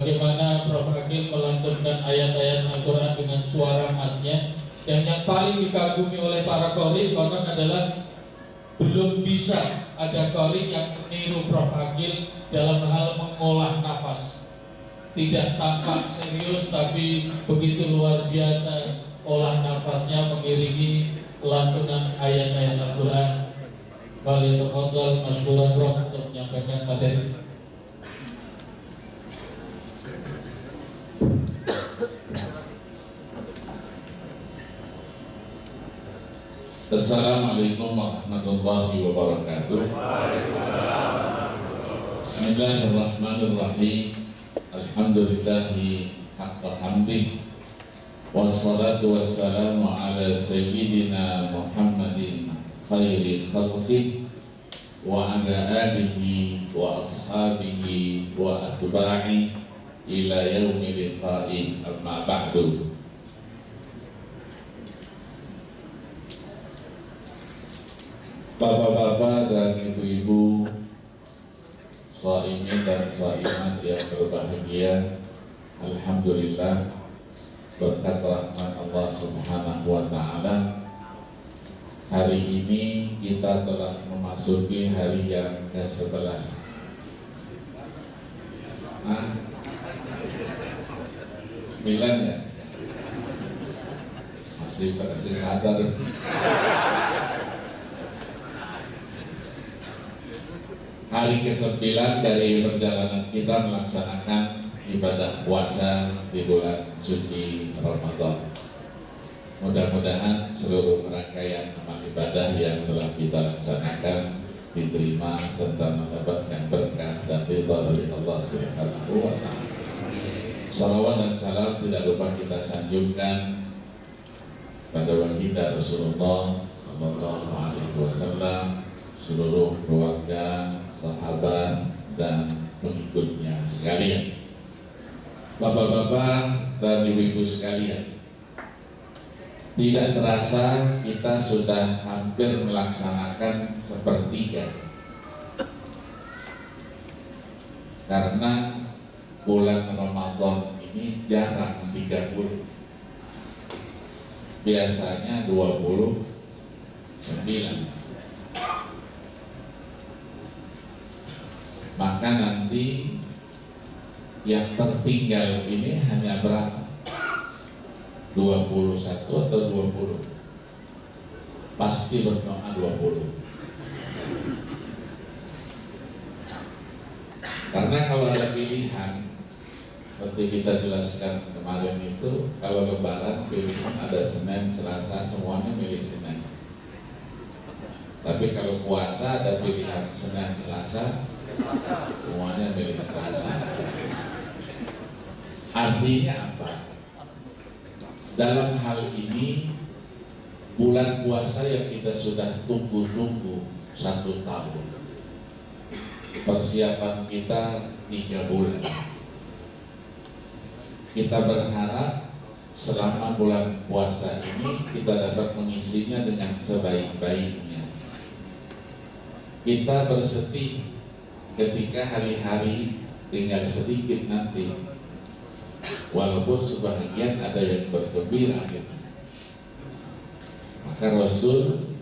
bagaimana Prof. Akil melantunkan ayat-ayat Al-Quran dengan suara khasnya. Dan yang paling dikagumi oleh para qori konon adalah belum bisa ada qori yang meniru Prof. Akil dalam hal mengolah nafas. Tidak tampak serius tapi begitu luar biasa olah nafasnya mengiringi lantunan ayat-ayat Al-Quran. Waliyatafadhal masykuran Prof untuk menyampaikan materi. Assalamualaikum warahmatullahi wabarakatuh. Bismillahirrahmanirrahim. Alhamdulillahi haqqa hamdih. Wassalatu wassalamu ala sayyidina Muhammadin khairi khalqih wa ala alihi wa ashabihi wa atba'i ila yaumi liqa'i, amma ba'du. Bapak-bapak dan ibu-ibu, shaimin dan shaimat yang berbahagia, alhamdulillah berkat rahmat Allah Subhanahu wa taala, hari ini kita telah memasuki hari yang ke-11. Sembilan ya? Masih sadar. Hari ke-9 dari perjalanan kita melaksanakan ibadah puasa di bulan suci Ramadan. Mudah-mudahan seluruh rangkaian amal ibadah yang telah kita laksanakan diterima serta mendapatkan berkah dan ridha dari Allah Subhanahu wa taala. Salawat dan salam tidak lupa kita sanjungkan pada baginda Rasulullah sallallahu alaihi wasallam, seluruh keluarga, sahabat dan pengikutnya sekalian. Bapak-bapak dan ibu-ibu sekalian, tidak terasa kita sudah hampir melaksanakan sepertiga, karena bulan Ramadan ini jarang 30, biasanya 29. Maka nanti yang tertinggal ini hanya berapa? 21 atau 20? Pasti berdoa 20. Karena kalau ada pilihan, seperti kita jelaskan kemarin itu, kalau lebaran pilihan ada Senin, Selasa, semuanya milih Senin. Tapi kalau puasa ada pilihan Senin, Selasa, semuanya milik Selasa. Artinya apa? Dalam hal ini, bulan puasa yang kita sudah tunggu-tunggu 1 tahun, persiapan kita 3 bulan. Kita berharap selama bulan puasa ini kita dapat mengisinya dengan sebaik-baiknya. Kita bersedih ketika hari-hari tinggal sedikit nanti, walaupun sebahagian ada yang bergembira gitu. Maka Rasul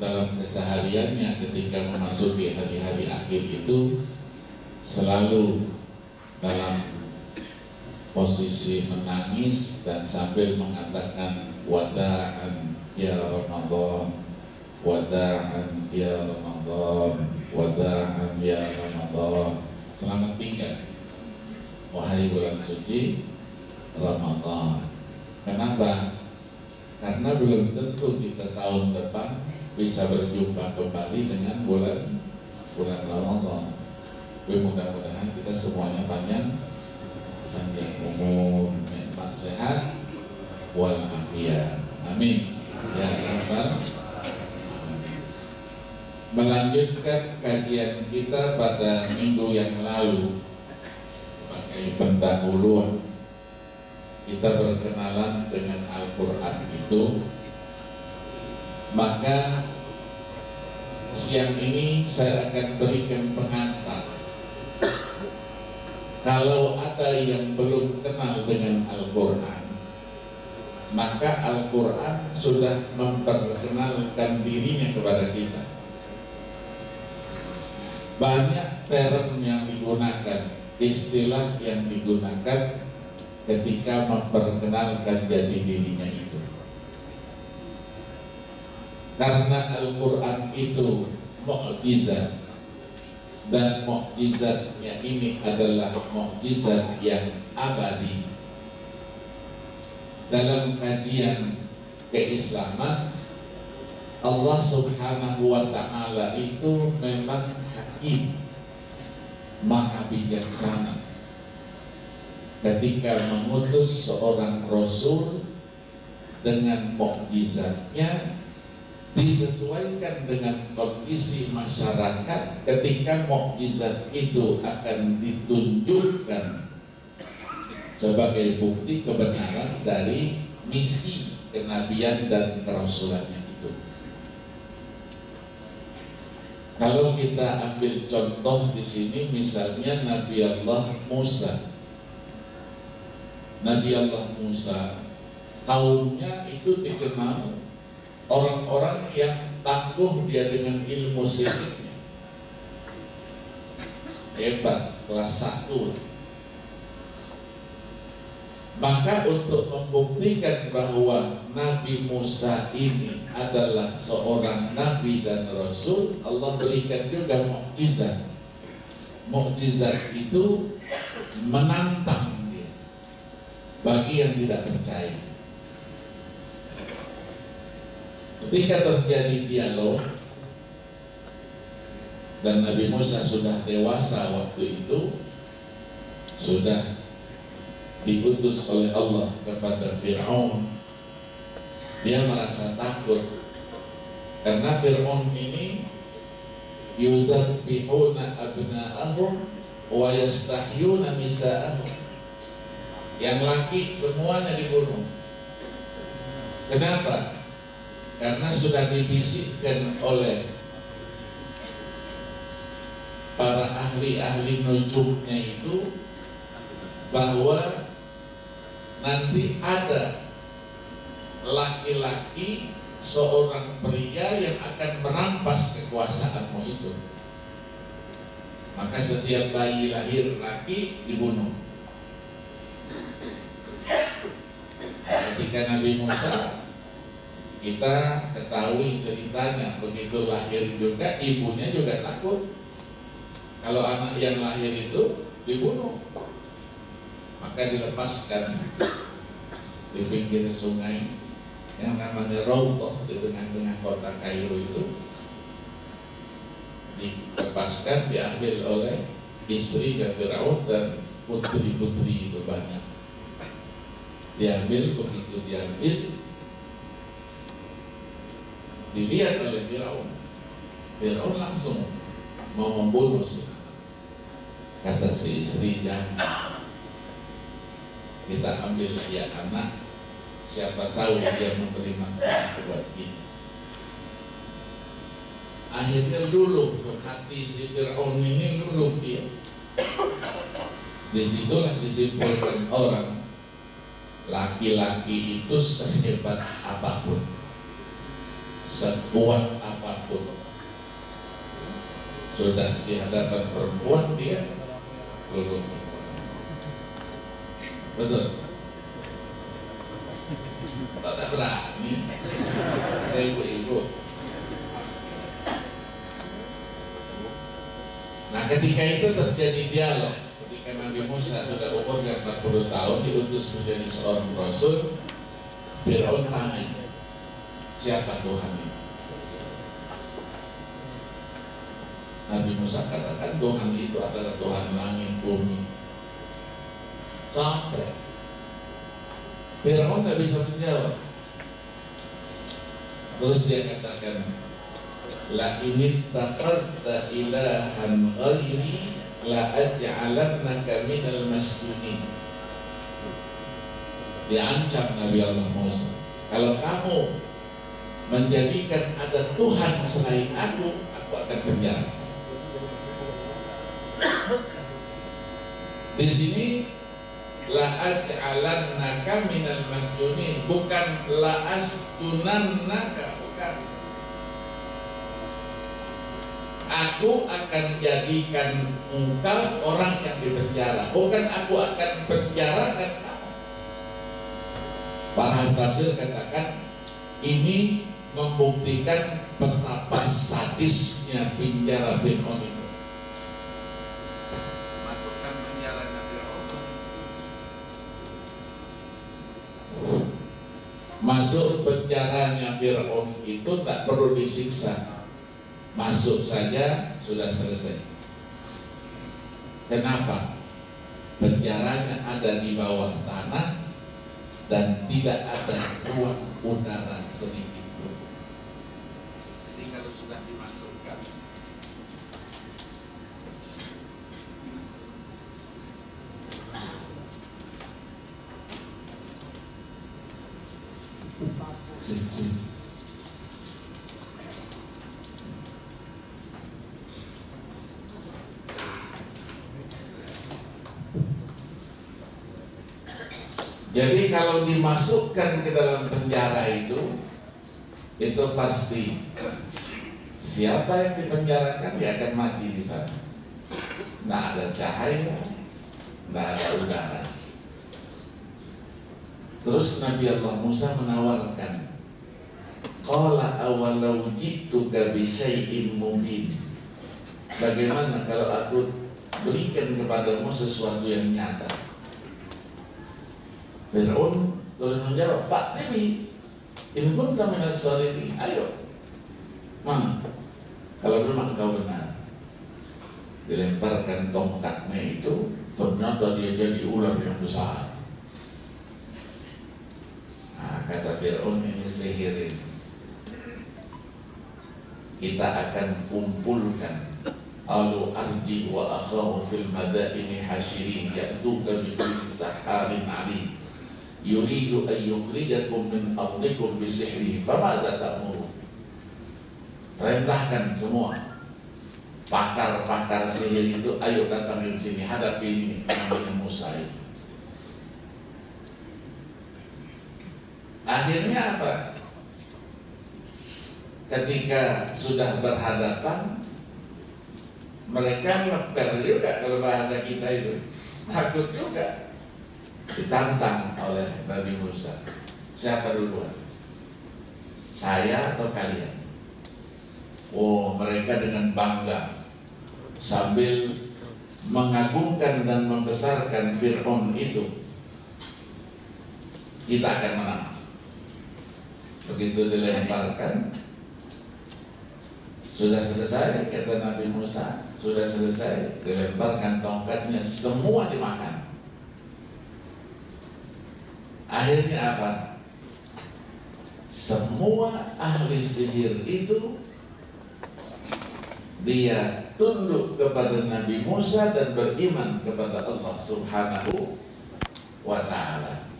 dalam kesehariannya ketika memasuki hari-hari akhir itu selalu dalam posisi menangis dan sambil mengatakan wada'an ya Ramadan, wada'an ya Ramadan, wada'an ya Ramadan, selamat tinggal wahai bulan suci Ramadan. Kenapa? Karena belum tentu kita tahun depan bisa berjumpa kembali dengan bulan Ramadan. Tapi mudah-mudahan kita semuanya panjang umur, nikmat, sehat, walafiat. Amin ya rabbal. Melanjutkan kajian kita pada minggu yang lalu, sebagai pendahuluan kita berkenalan dengan Al-Quran itu, maka siang ini saya akan berikan pengantar Kalau ada yang belum kenal dengan Al-Quran, maka Al-Quran sudah memperkenalkan dirinya kepada kita. Banyak term yang digunakan, istilah yang digunakan ketika memperkenalkan jati dirinya itu. Karena Al-Quran itu mukjizat, dan mukjizatnya ini adalah mukjizat yang abadi. Dalam kajian keislaman, Allah Subhanahu wa ta'ala itu memang hakim, maha bijaksana ketika mengutus seorang rasul dengan mukjizatnya disesuaikan dengan kondisi masyarakat ketika mukjizat itu akan ditunjukkan sebagai bukti kebenaran dari misi kenabian dan kerasulannya itu. Kalau kita ambil contoh di sini, misalnya Nabi Allah Musa. Nabi Allah Musa, kaumnya itu dikenal orang-orang yang tangguh dia dengan ilmu sihirnya, hebat, kelas 1. Maka untuk membuktikan bahwa Nabi Musa ini adalah seorang nabi dan rasul, Allah berikan juga mukjizat. Mukjizat itu menantang dia bagi yang tidak percaya. Ketika terjadi dialog dan Nabi Musa sudah dewasa waktu itu, sudah diutus oleh Allah kepada Fir'aun, dia merasa takut karena Fir'aun ini yudzabbihuna abna'ahum wa yastahyuna nisa'ahum. Yang laki semuanya dibunuh. Kenapa? Karena sudah dibisikkan oleh para ahli-ahli nujumnya itu bahwa nanti ada laki-laki, seorang pria yang akan merampas kekuasaanmu itu. Maka setiap bayi lahir laki dibunuh. Ketika Nabi Musa, kita ketahui ceritanya, begitu lahir juga ibunya juga takut kalau anak yang lahir itu dibunuh. Maka dilepaskan di pinggir sungai yang namanya Rawdah di tengah-tengah kota Kairo itu, dilepaskan, diambil oleh istri dan Firaun dan putri-putri itu banyak. Diambil, begitu diambil, dilihat oleh Firaun. Firaun langsung mau membunuh si anak. Kata si istri, jangan, kita ambil dia anak, siapa tahu dia memberi manfaat buat kita. Akhirnya luluh hati si Fir'aun ini, luluh dia. Disitulah disimpulkan orang, laki-laki itu sehebat apapun, sekuat apapun, sudah di hadapan perempuan dia luluh. Betul. Kok tak berani ibu-ibu. Nah, ketika itu terjadi dialog. Ketika Nabi Musa sudah umurnya 40 tahun diutus menjadi seorang rasul, Fir'aun tanya, siapa Tuhan ini? Nabi Musa katakan, Tuhan itu adalah Tuhan langit bumi. Sampai Fir'aun tidak bisa menjawab. Terus dia katakan, la ini takhadta ilahan ghairi la aj'alannaka minal masjunin. Diancam Nabi Allah Musa, kalau kamu menjadikan ada Tuhan selain aku akan penjara. Di sini la'aj'alannaka minal masjunin, bukan la'astunannaka, bukan. Aku akan jadikan engkau orang yang dipenjara, bukan aku akan penjarakan kamu. Para tafsir katakan ini membuktikan betapa sadisnya penjara Fir'aun itu. Masukkan penjaranya Fir'aun. Masuk penjaranya Fir'aun itu tak perlu disiksa, masuk saja sudah selesai. Kenapa? Penjaranya ada di bawah tanah dan tidak ada ruang udara sedikit pun. Jadi kalau sudah dimasukkan, jadi kalau dimasukkan ke dalam penjara itu pasti siapa yang dipenjarakan dia akan mati di sana. Tidak ada cahaya, tidak ada udara. Terus Nabi Allah Musa menawarkan, qala awalau ji'tuka bi syai'in mubin. Bagaimana kalau aku berikan kepadamu sesuatu yang nyata? Fir'aun terus menjawab, Fa'tibi in kunta minas shadiqin. Ayo, mana? Kalau memang kau benar. Dilemparkan tongkatnya itu, ternyata dia jadi ular yang besar. Nah, kata Fir'aun, ini sihirin. Kita akan kumpulkan alu arji wa akhahu fil madaini hasyirin ya'tuka bi kulli saharin alim yuridu an yukhrijakum min ardikum bisihrihi famadza ta'murun. Perintahkan semua pakar-pakar sihir itu, ayo datang di sini, hadapi ini namanya Musa ini. Akhirnya apa? Ketika sudah berhadapan, mereka ngeper juga, kalau bahasa kita itu takut juga. Ditantang oleh Nabi Musa, siapa duluan? Saya atau kalian? Oh, mereka dengan bangga sambil mengagungkan dan membesarkan Fir'aun itu, kita akan menang. Begitu dilemparkan, sudah selesai, kata Nabi Musa, sudah selesai, dilemparkan tongkatnya, semua dimakan. Akhirnya apa? Semua ahli sihir itu dia tunduk kepada Nabi Musa dan beriman kepada Allah Subhanahu wa ta'ala.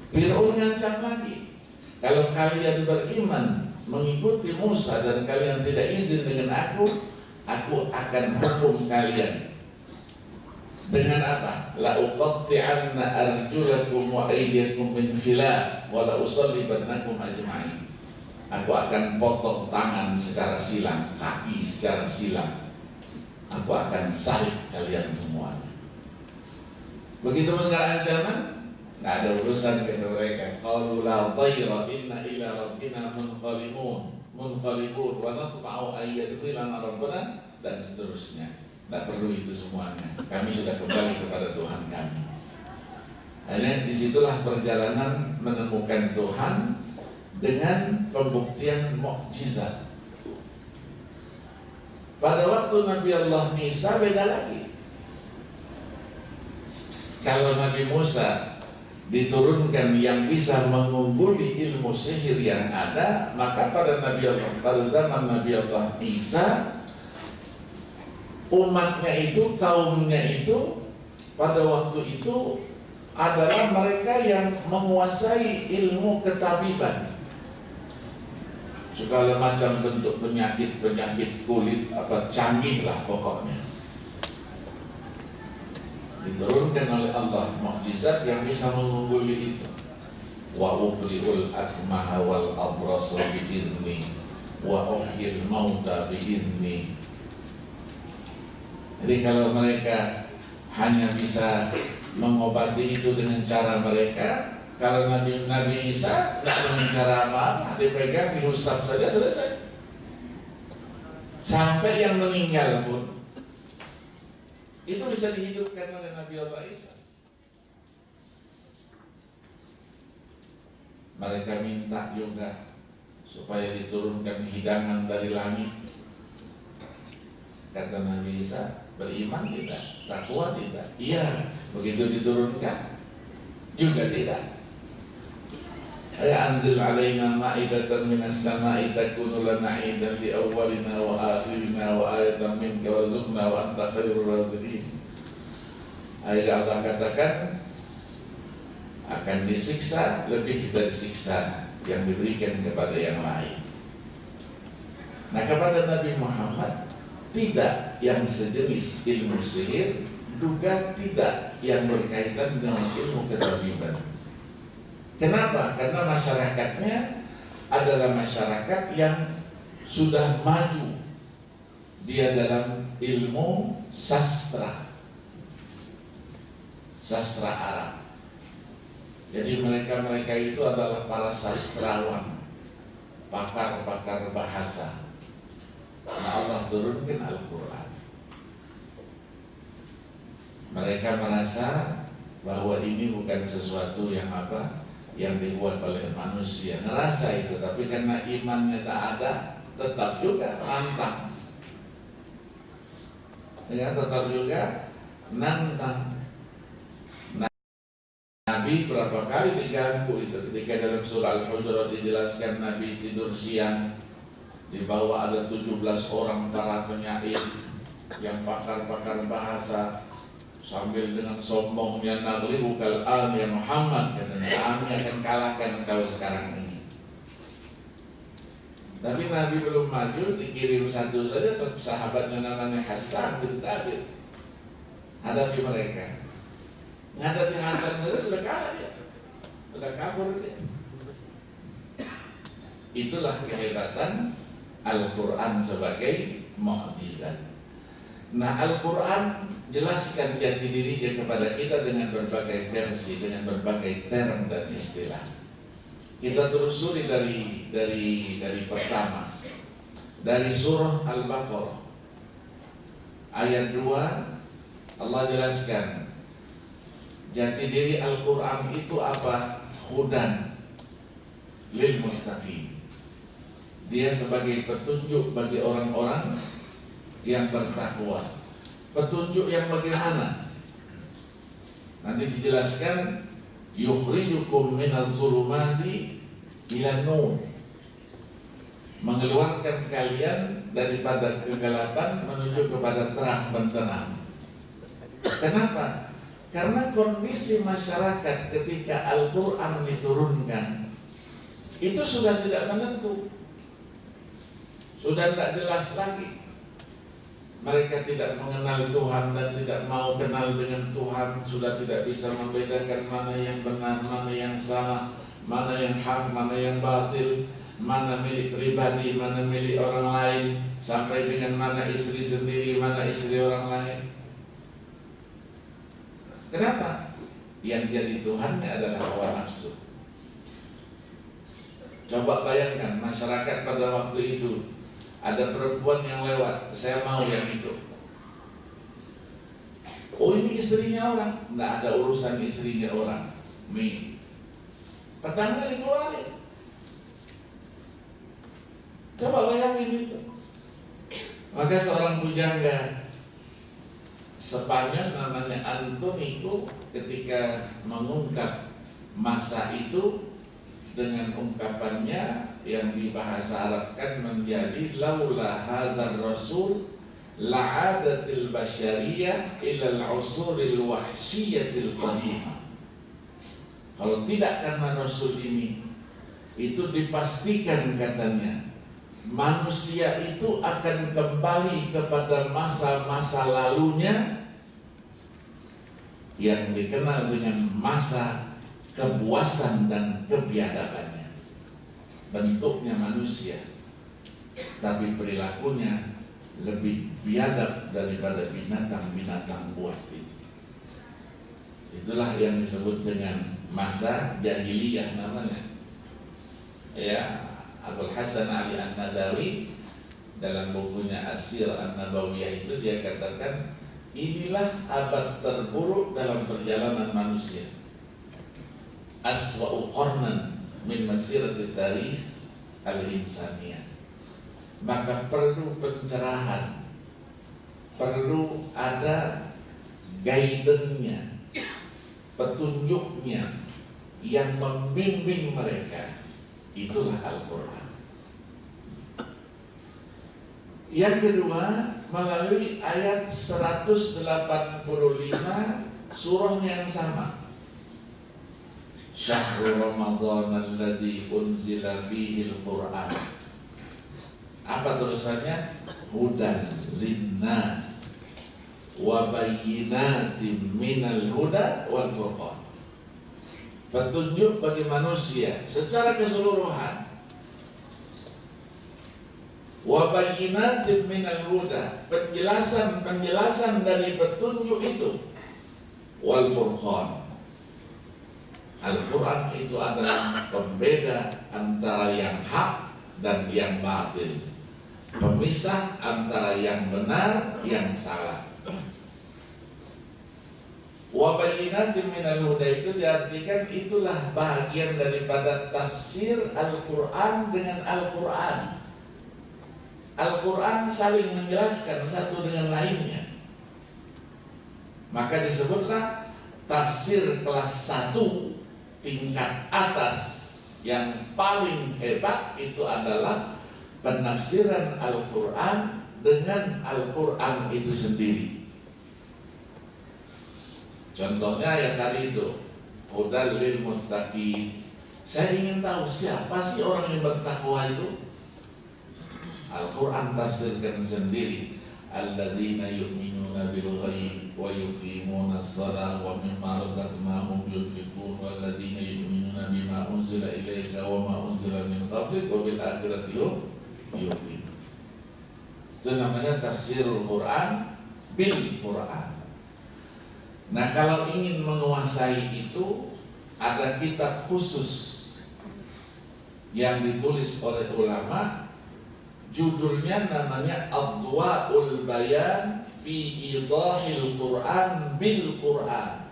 Fir'aun ngancam lagi, kalau kalian beriman mengikuti Musa dan kalian tidak izin dengan aku akan hukum kalian. Dengan apa? La uqatti'anna arjulakum wa aydiyakum min khilaf wa la usallibannakum ajma'in. Aku akan potong tangan secara silang, kaki secara silang. Aku akan salib kalian semuanya. Begitu mendengar ancaman, nggak ada urusan kata mereka. Qalu la tayra inna ila rabbina munqalibun wa natma'u an yadkhilana rabbuna, dan seterusnya. Tidak perlu itu semuanya. Kami sudah kembali kepada Tuhan kami. Hanya disitulah perjalanan menemukan Tuhan dengan pembuktian mukjizat. Pada waktu Nabi Allah Isa beda lagi. Kalau Nabi Musa diturunkan yang bisa mengungguli ilmu sihir yang ada, maka pada zaman Nabi Allah Isa, umatnya itu, kaumnya itu pada waktu itu adalah mereka yang menguasai ilmu ketabiban, segala macam bentuk penyakit kulit, apa canggih lah pokoknya. diturunkan oleh Allah mukjizat yang bisa mengungguli itu. Wa ubri'ul akmaha wal abrasa bi'izni wa uhyil mauta bi'izni. Jadi kalau mereka hanya bisa mengobati itu dengan cara mereka, kalau Nabi Isa tidak dengan cara apa-apa, dipegang, diusap saja selesai. Sampai yang meninggal pun itu bisa dihidupkan oleh Nabi Allah Isa. Mereka minta juga supaya diturunkan hidangan dari langit. Kata Nabi Isa, beriman tidak? Takwa tidak? Iya. Begitu diturunkan juga tidak. Ya anzil alaina ma'idatan minas sama'i takunu lana 'idan li awwalina wa akhirina wa ayatan minka warzuqna wa anta khairur raziqin. Ayat Allah katakan akan disiksa lebih dari siksa yang diberikan kepada yang lain. Nah, kepada Nabi Muhammad tidak yang sejenis ilmu sihir, juga tidak yang berkaitan dengan ilmu ketabiban. Kenapa? Karena masyarakatnya adalah masyarakat yang sudah maju dia dalam ilmu sastra Arab. Jadi mereka itu adalah para sastrawan, pakar-pakar bahasa. Nah, Allah turunkan Al-Quran. Mereka merasa bahwa ini bukan sesuatu yang yang dibuat oleh manusia. Ngerasa itu, tapi karena imannya tak ada, tetap juga nantang. Ya, tetap juga nantang. Nabi berapa kali diganggu itu. Ketika dalam surah Al-Hujurat dijelaskan Nabi tidur siang, di bawah ada 17 orang para penyair yang pakar-pakar bahasa, sambil dengan sombongnya naglibu kal'an ya Muhammad, katanya kami akan kalahkan engkau sekarang ini. Tapi Nabi belum maju, dikirim satu saja ke sahabatnya namanya Hasan bin Thabit. Hadapi mereka. Menghadapi Hasan saja sudah kalah dia, sudah kabur dia. Itulah kehebatan Al-Quran sebagai mukjizat. Nah, Al-Quran jelaskan jati dirinya kepada kita dengan berbagai versi, dengan berbagai term dan istilah. Kita telusuri dari pertama, dari surah Al-Baqarah ayat 2. Allah jelaskan jati diri Al-Quran itu apa? Hudan lil muttaqin. Dia sebagai petunjuk bagi orang-orang yang bertakwa. Petunjuk yang bagaimana? Nanti dijelaskan, yukhrijukum minaz zulumati ilan nur, mengeluarkan kalian daripada kegelapan menuju kepada terang benderang. Kenapa? Karena kondisi masyarakat ketika Al-Quran diturunkan itu sudah tidak menentu, sudah tidak jelas lagi. Mereka tidak mengenal Tuhan dan tidak mau kenal dengan Tuhan. Sudah tidak bisa membedakan mana yang benar, mana yang salah, mana yang hak, mana yang batil, mana milik pribadi, mana milik orang lain, sampai dengan mana istri sendiri, mana istri orang lain. Kenapa? Yang jadi Tuhannya adalah hawa nafsu. Coba bayangkan masyarakat pada waktu itu, ada perempuan yang lewat, saya mau yang itu. Oh, ini istrinya orang. Tidak ada urusan istrinya orang. Pedangnya dikeluarin. Coba bayangin itu. Maka seorang pujangga Spanyol namanya Antonico ketika mengungkap masa itu dengan ungkapannya yang dibahasa Arabkan menjadi laula hadzal rasul la'adatil basyariyah ila al-usuril wahsyiyatil qadimah. Kalau tidak karena rasul ini, itu dipastikan katanya manusia itu akan kembali kepada masa-masa lalunya yang dikenal dengan masa kebuasan dan kebiadabannya. Bentuknya manusia, tapi perilakunya lebih biadab daripada binatang-binatang buas itu. Itulah yang disebut dengan masa jahiliyah namanya. Ya, Abdul Hasan Ali An-Nadawi dalam bukunya As-Sir An-Nabawiyah itu dia katakan, inilah abad terburuk dalam perjalanan manusia. Aswa'u qarnan min masirati tarikh al-insaniyah. Maka perlu pencerahan, perlu ada guidance-nya, petunjuknya yang membimbing mereka. Itulah Al-Quran. Yang kedua, melalui ayat 185 surahnya yang sama. Syahrul Ramadan alladzi unzila fihi al-Quran. Apa tulisannya? Hudan linnas wa bayyinatin minal huda wal furqan. Petunjuk bagi manusia secara keseluruhan. Wa bayyinatin minal huda, penjelasan dari petunjuk itu. Wal furqan. Al-Quran itu adalah pembeda antara yang hak dan yang batil, pemisah antara yang benar yang salah. Wa bayyinatin minal huda itu diartikan itulah bagian daripada tafsir Al-Quran dengan Al-Quran. Al-Quran saling menjelaskan satu dengan lainnya. Maka disebutlah tafsir kelas 1 tingkat atas yang paling hebat itu adalah penafsiran Al-Quran dengan Al-Quran itu sendiri. Contohnya yang tadi itu, hudal lil muttaqin. Saya ingin tahu siapa sih orang yang bertakwa itu? Al-Quran tafsirkan sendiri. Alladzina yu'minuna bil ghaib wa yuqimuna as-salah wa mimma razaqnahum yunfiqun walladzina yu'minuna bima unzila ilaika wa ma unzila min qablik wa bil akhirati hum yuqinun. Itu namanya tafsirul Quran bil Quran. Nah, kalau ingin menguasai itu, ada kitab khusus yang ditulis oleh ulama, judulnya namanya Adwa'ul Bayan fi Idahil Quran bil Quran,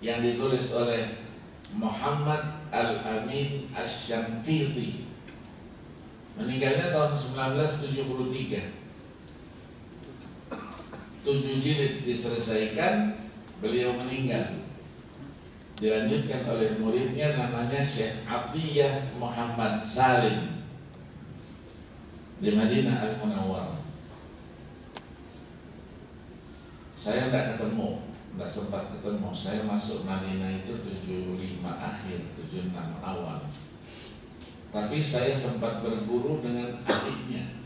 yang ditulis oleh Muhammad Al-Amin Asy-Syamtiti. Meninggalnya tahun 1973. 7 jilid diselesaikan, beliau meninggal. Dilanjutkan oleh muridnya namanya Syekh Atiyah Muhammad Salim di Madinah Al-Munawwarah. Saya tidak sempat ketemu. Saya masuk Madinah itu 75 akhir, 76 awal. Tapi saya sempat berguru dengan adiknya.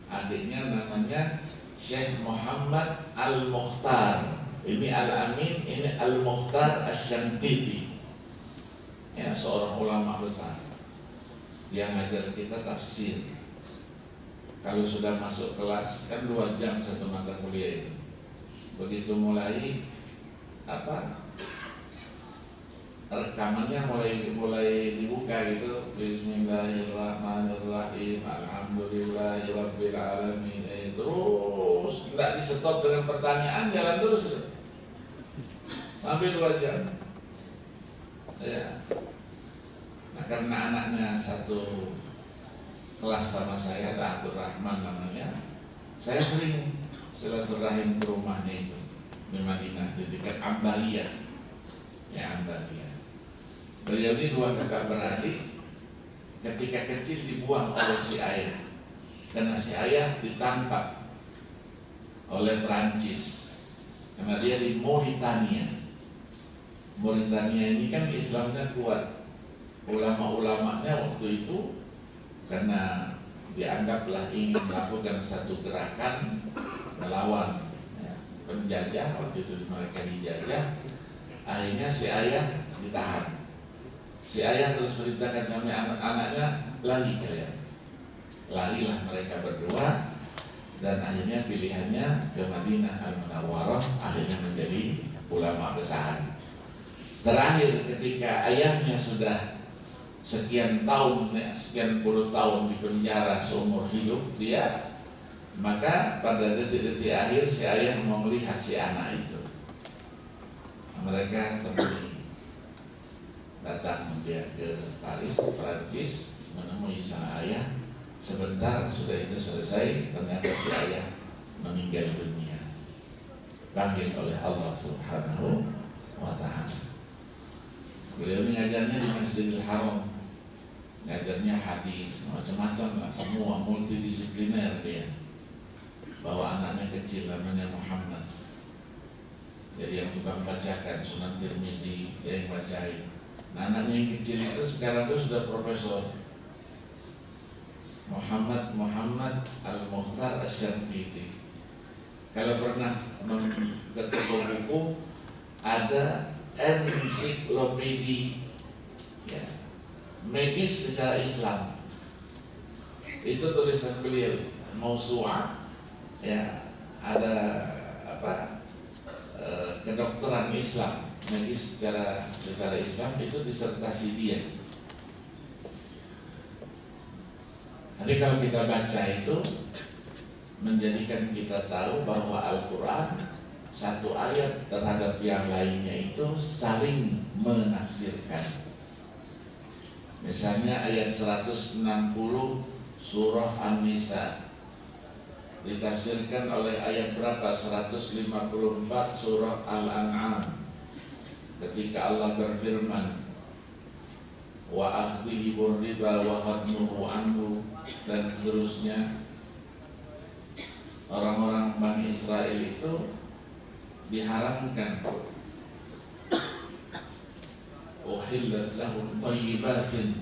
Adiknya namanya Syekh Muhammad Al-Mukhtar. Ini Al-Amin, ini Al-Mukhtar Asy-Syamtiti. Ya, seorang ulama besar. Dia ngajar kita tafsir. Kalau sudah masuk kelas kan 2 jam satu mata kuliah itu. Begitu mulai rekamannya mulai dibuka gitu. Bismillahirrahmanirrahim. Alhamdulillahirabbil alamin. Terus tidak di stop dengan pertanyaan, jalan terus sampai 2 jam. Ya. Nah, karena anaknya satu kelas sama saya, ada Abdul Rahman namanya, saya sering silaturahim ke rumahnya itu di Madinah, di dekat Ambaliyah. Ya, Ambaliyah. Beliau ini 2 kakak beradik. Ketika kecil dibuang oleh si ayah, karena si ayah ditangkap oleh Prancis karena dia di Mauritania. Mauritania ini kan Islamnya kuat. Ulama-ulamanya waktu itu karena dianggaplah ingin melakukan satu gerakan melawan penjajah, waktu itu mereka dijajah. Akhirnya si ayah ditahan. Si ayah terus perintahkan sampai anak-anaknya, lari kalian. Larilah mereka berdua, dan akhirnya pilihannya ke Madinah Al-Munawwarah, akhirnya menjadi ulama besar. Terakhir ketika ayahnya sudah sekian puluh tahun di penjara seumur hidup dia, maka pada detik-detik akhir si ayah mau melihat si anak itu. Mereka temui, datang dia ke Paris, Prancis, menemui sang ayah. Sebentar sudah itu selesai, ternyata si ayah meninggal dunia, dipanggil oleh Allah Subhanahu wa Ta'ala. Beliau mengajarnya di Masjidil Haram, ngajarnya hadis, macam-macam lah, semua multidisipliner dia. Bawa anaknya kecil namanya Muhammad, jadi yang tukang bacakan Sunan Tirmizi dia yang bacain. Nah, anaknya yang kecil itu sekarang itu sudah profesor, Muhammad Al-Mukhtar Asy-Syantiti. Kalau pernah ketemu buku, ada ensiklopedi ya, medis secara Islam. Itu tulisan beliau, Mausu'ah ya, ada kedokteran Islam, medis secara Islam, itu disertasi dia. Jadi kalau kita baca itu menjadikan kita tahu bahwa Al-Quran satu ayat terhadap yang lainnya itu saling menafsirkan. Misalnya ayat 160 surah An-Nisa ditafsirkan oleh ayat berapa? 154 surah Al-An'am, ketika Allah berfirman wa akhdihi burriba wa hadnuhu anhu, dan seterusnya. Orang-orang Bani Israel itu diharamkan uhillat lahum thayyibatin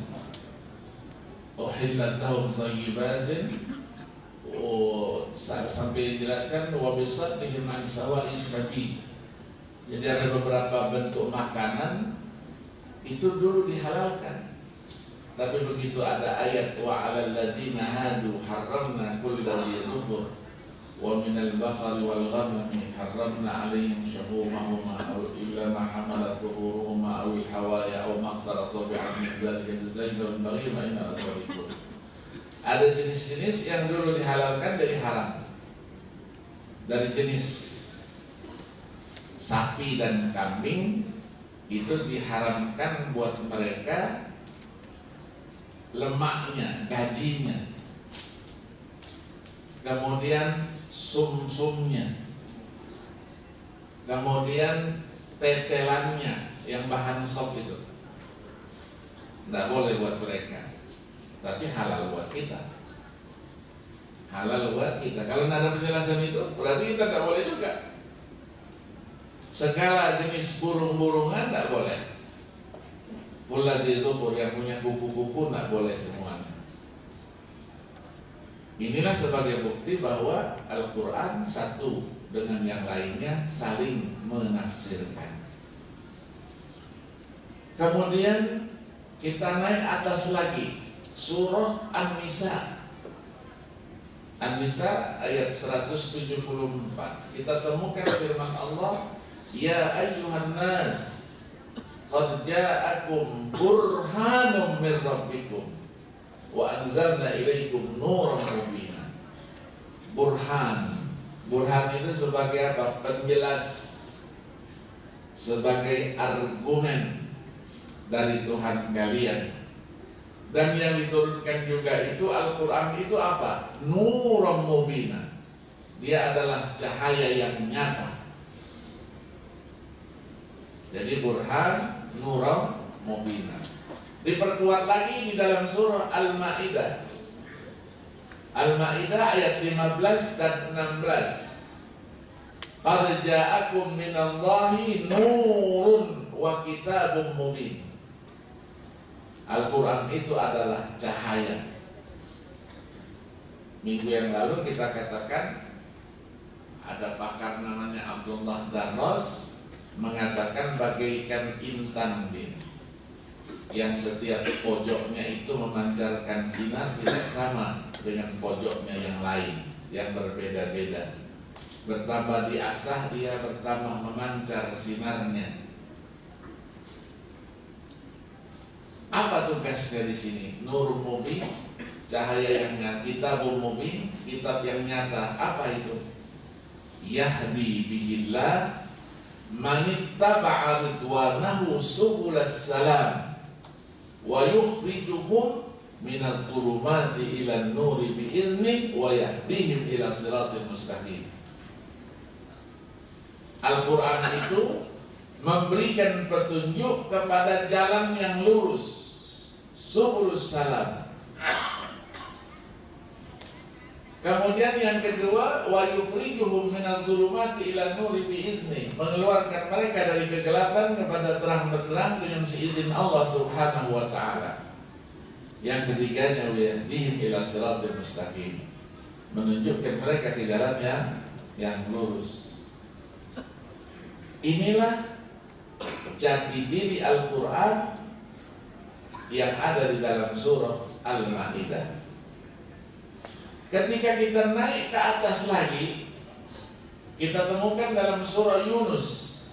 sampai dijelaskan wa bisaddihim an sawa'is sabil. Jadi ada beberapa bentuk makanan itu dulu dihalalkan, tapi begitu ada ayat wa 'alal ladzina hadu harramna kulladzi dhufur wa minal baqari wal ghanami harramna 'alaihim shuhumahuma aw illa ma hamalat zuhuruhuma aw al hawaya aw ma ikhtalata bi'admin dzalika jazaa'ul baghi wa inna aswalikum. Ada jenis-jenis yang dulu dihalalkan jadi haram. Dari jenis sapi dan kambing itu diharamkan buat mereka lemaknya, gajinya, kemudian sumsumnya, kemudian tetelannya yang bahan sop itu tidak boleh buat mereka, tapi halal buat kita. Halal buat kita. Kalau tidak ada penjelasan itu, berarti kita tidak boleh juga. Segala jenis burung-burungan tidak boleh. Pula di dhufur yang punya kuku-kuku tidak boleh semuanya. Inilah sebagai bukti bahwa Al-Quran satu dengan yang lainnya saling menafsirkan. Kemudian kita naik atas lagi, surah An-Nisa. An-Nisa ayat 174. Kita temukan firman Allah, ya ayyuhan nas qad ja'akum burhanum min rabbikum wa anzalna ilaikum nuran mubina. Burhan itu sebagai apa? Penjelas, sebagai argumen dari Tuhan kalian. Dan yang diturunkan juga itu Al-Quran itu apa? Nuran mubina. Dia adalah cahaya yang nyata. Jadi burhan, nuran mubina. Diperkuat lagi di dalam surah Al-Ma'idah. Al-Ma'idah ayat 15 dan 16. Qad ja'akum minallahi nurun wa kitabun mubin. Al-Quran itu adalah cahaya. Minggu yang lalu kita katakan Ada pakar namanya Abdullah Darros mengatakan bagaikan intan yang setiap pojoknya itu memancarkan sinar tidak sama dengan pojoknya yang lain, yang berbeda-beda. Bertambah diasah dia bertambah memancar sinarnya. Apa tugasnya di sini? Nur mubin, cahaya yang nyata. Kitabul mubin, kitab yang nyata. Apa itu? Yahdi bihillah manittaba'a ridwanahu subulas salam wa yukhrijuhum minadh dhulumati ilan nuri bi'idznih wa yahdihim ila siratal mustaqim. Al-Quran itu memberikan petunjuk kepada jalan yang lurus, subulus salam. Kemudian yang kedua, wa yukhrijuhum minadh dhulumati ila nuri bi'idznih, mengeluarkan mereka dari kegelapan kepada terang benderang dengan seizin Allah Subhanahu wa taala. Yang ketiganya, wa yahdihim ila siratal mustaqim, menunjukkan mereka ke jalan yang lurus. Inilah jati diri Al-Quran yang ada di dalam surah Al-Ma'idah. Ketika kita naik ke atas lagi, kita temukan dalam surah Yunus.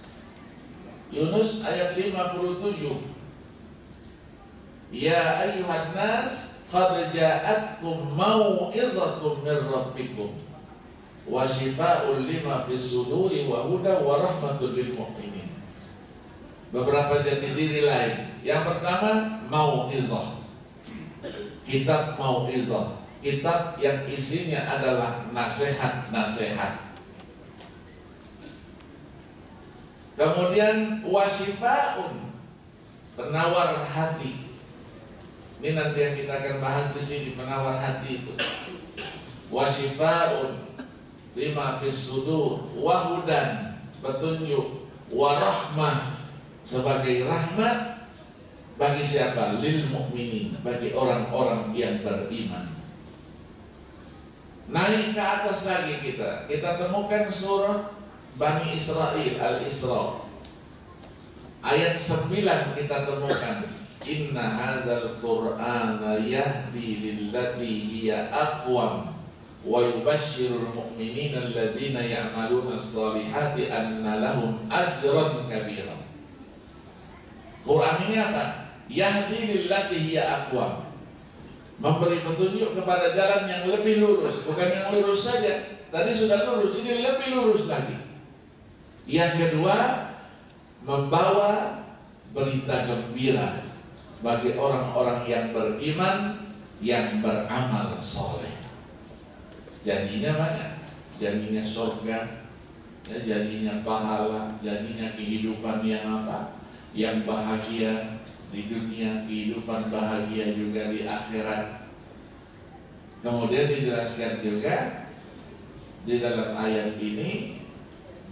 Yunus ayat 57. Ya ayyuhan nas qad ja'atkum mau'izatun min rabbikum wa shifaa'un lima fis suduri wa huda wa rahmatul lil mu'minin. Beberapa jati diri lain. Yang pertama, mau'izah. Kitab mau'izah, kitab yang isinya adalah nasihat-nasihat. Kemudian wasyifaun, penawar hati. Ini nanti yang kita akan bahas di sini, penawar hati itu. Wasyifaun lima fis sudur, wahudan, petunjuk, warahmah, sebagai rahmat bagi siapa? Lil mu'minin, bagi orang-orang yang beriman. Naik ke atas lagi kita temukan surah Bani Israel, Al-Isra. Ayat 9 kita temukan, inna hadzal qur'ana yahdi lillati hiya aqwam wa yubashshirul mu'minina alladzina ya'maluna as-solihati anna lahum ajran kabira. Quran ini apa? Yahdi lillati hiya aqwam, memberi petunjuk kepada jalan yang lebih lurus. Bukan yang lurus saja, tadi sudah lurus, ini lebih lurus lagi. Yang kedua, membawa berita gembira bagi orang-orang yang beriman, yang beramal soleh. Janjinya banyak, janjinya surga, janjinya pahala, janjinya kehidupan yang apa? Yang bahagia di dunia, kehidupan bahagia juga di akhirat. Kemudian dijelaskan juga di dalam ayat ini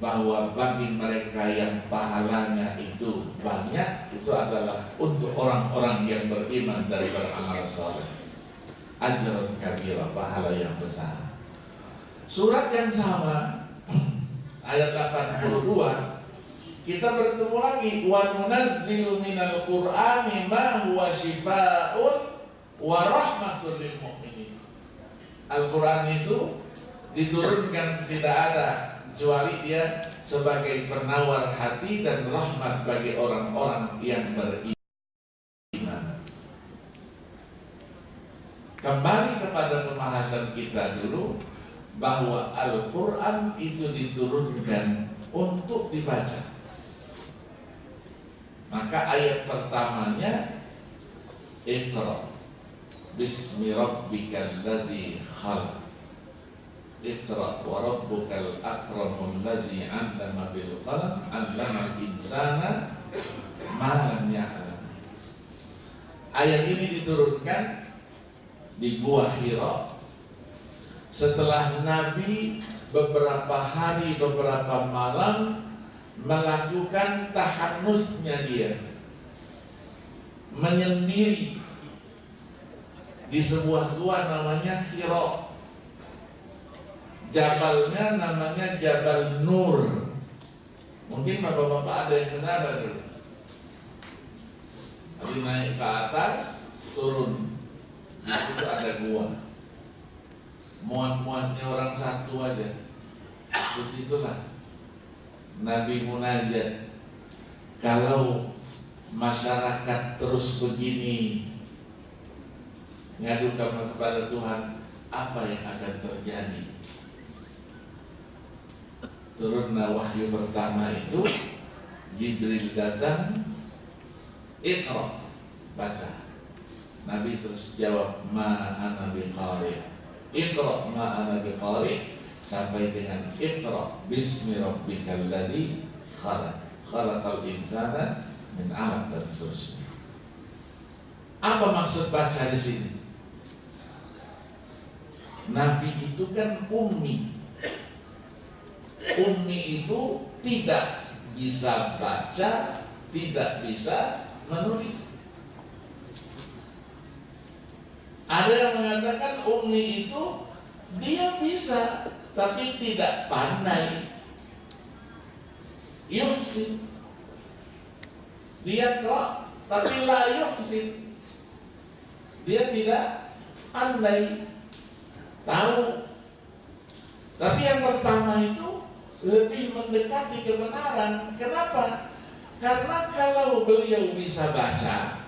bahwa bagi mereka yang pahalanya itu banyak, itu adalah untuk orang-orang yang beriman dari beramal saleh. Ajrun kabira, pahala yang besar. Surat yang sama ayat 82 kita bertemu lagi, wa nunazzilu minal qur'ani ma huwa shifaa'un wa rahmatul lil mu'minin. Al-Quran itu diturunkan tidak ada kecuali dia sebagai penawar hati dan rahmat bagi orang-orang yang beriman. Kembali kepada pembahasan kita dulu, bahwa Al-Quran itu diturunkan untuk dibaca. Maka ayat pertamanya, Iqra bismi rabbikal ladzi khalaq. Iqra wa rabbukal akramul ladzi 'allama bil qalam 'allamal insana ma lam ya'lam. Ayat ini diturunkan di Gua Hira setelah Nabi beberapa hari, beberapa malam melakukan tahannusnya, dia menyendiri di sebuah gua namanya Hira. Jabalnya namanya Jabal Nur. Mungkin bapak-bapak ada yang kesana dulu. Habis naik ke atas, turun. Di situ ada gua. Muat-muatnya orang satu aja. Disitulah Nabi munajat. Kalau masyarakat terus begini ngadukan kepada Tuhan, apa yang akan terjadi? Turunlah wahyu pertama itu, Jibril datang, Iqra, baca. Nabi terus jawab, ma ana biqari. Iqra ma ana biqari, sampai dengan Iqra bismi rabbikal ladzi khalaq, khalaqal insana min 'alaq, dan seterusnya. Apa maksud baca di sini? Nabi itu kan ummi. Ummi itu tidak bisa baca, tidak bisa menulis. Ada yang mengatakan ummi itu dia bisa, tapi tidak pandai. Yuhsin, dia kok, tapi la yuhsin, dia tidak pandai, tahu. Tapi yang pertama itu lebih mendekati kebenaran. Kenapa? Karena kalau beliau bisa baca,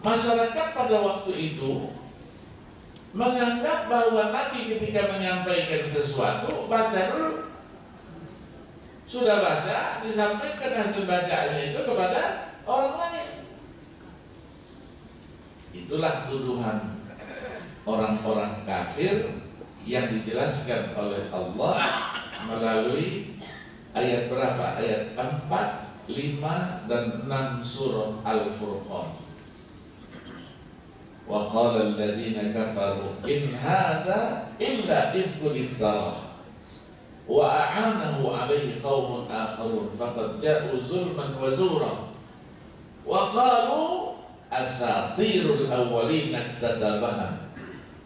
masyarakat pada waktu itu menganggap bahwa Nabi ketika menyampaikan sesuatu, baca dulu. Sudah baca, disampaikan hasil bacaannya itu kepada orang lain. Itulah tuduhan orang-orang kafir yang dijelaskan oleh Allah melalui ayat berapa? Ayat 4, 5, dan 6 surah Al-Furqan. Wa qala alladziina kafaru in hadza illa ifkun iftarah wa a'anahu 'alaihi qaumun akharun faqad ja'u zulman wa zura wa qalu asatirul awwalin iktatabaha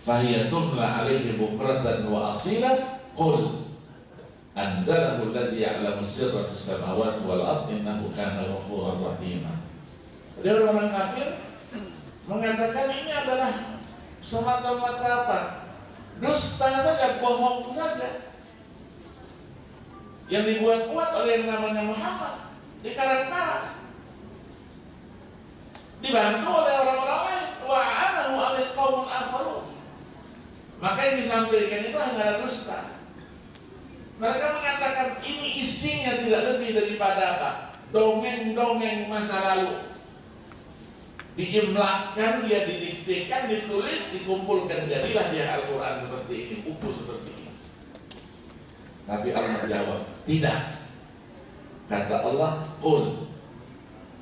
fahiya tumla 'alaihi bukratan wa asila qul anzalahu alladzi ya'lamu sirra fis samawati wal ardi innahu kana ghafurar rahima. Jadi orang kafir mengatakan ini adalah semata-mata apa? Dusta saja, bohong saja, yang dibuat-buat oleh yang namanya Muhammad, dikarang-karang, dibantu oleh orang-orang lain. Wa'anahu 'alaihi qaumun akharun. Maka yang disampaikan itu hanya dusta. Mereka mengatakan ini isinya tidak lebih daripada apa? Dongeng-dongeng masa lalu. Diimlakkan, dia didiktekan, ditulis, dikumpulkan, jadilah dia Al-Quran seperti ini, buku seperti ini. Tapi Allah jawab, tidak. Kata Allah, qul,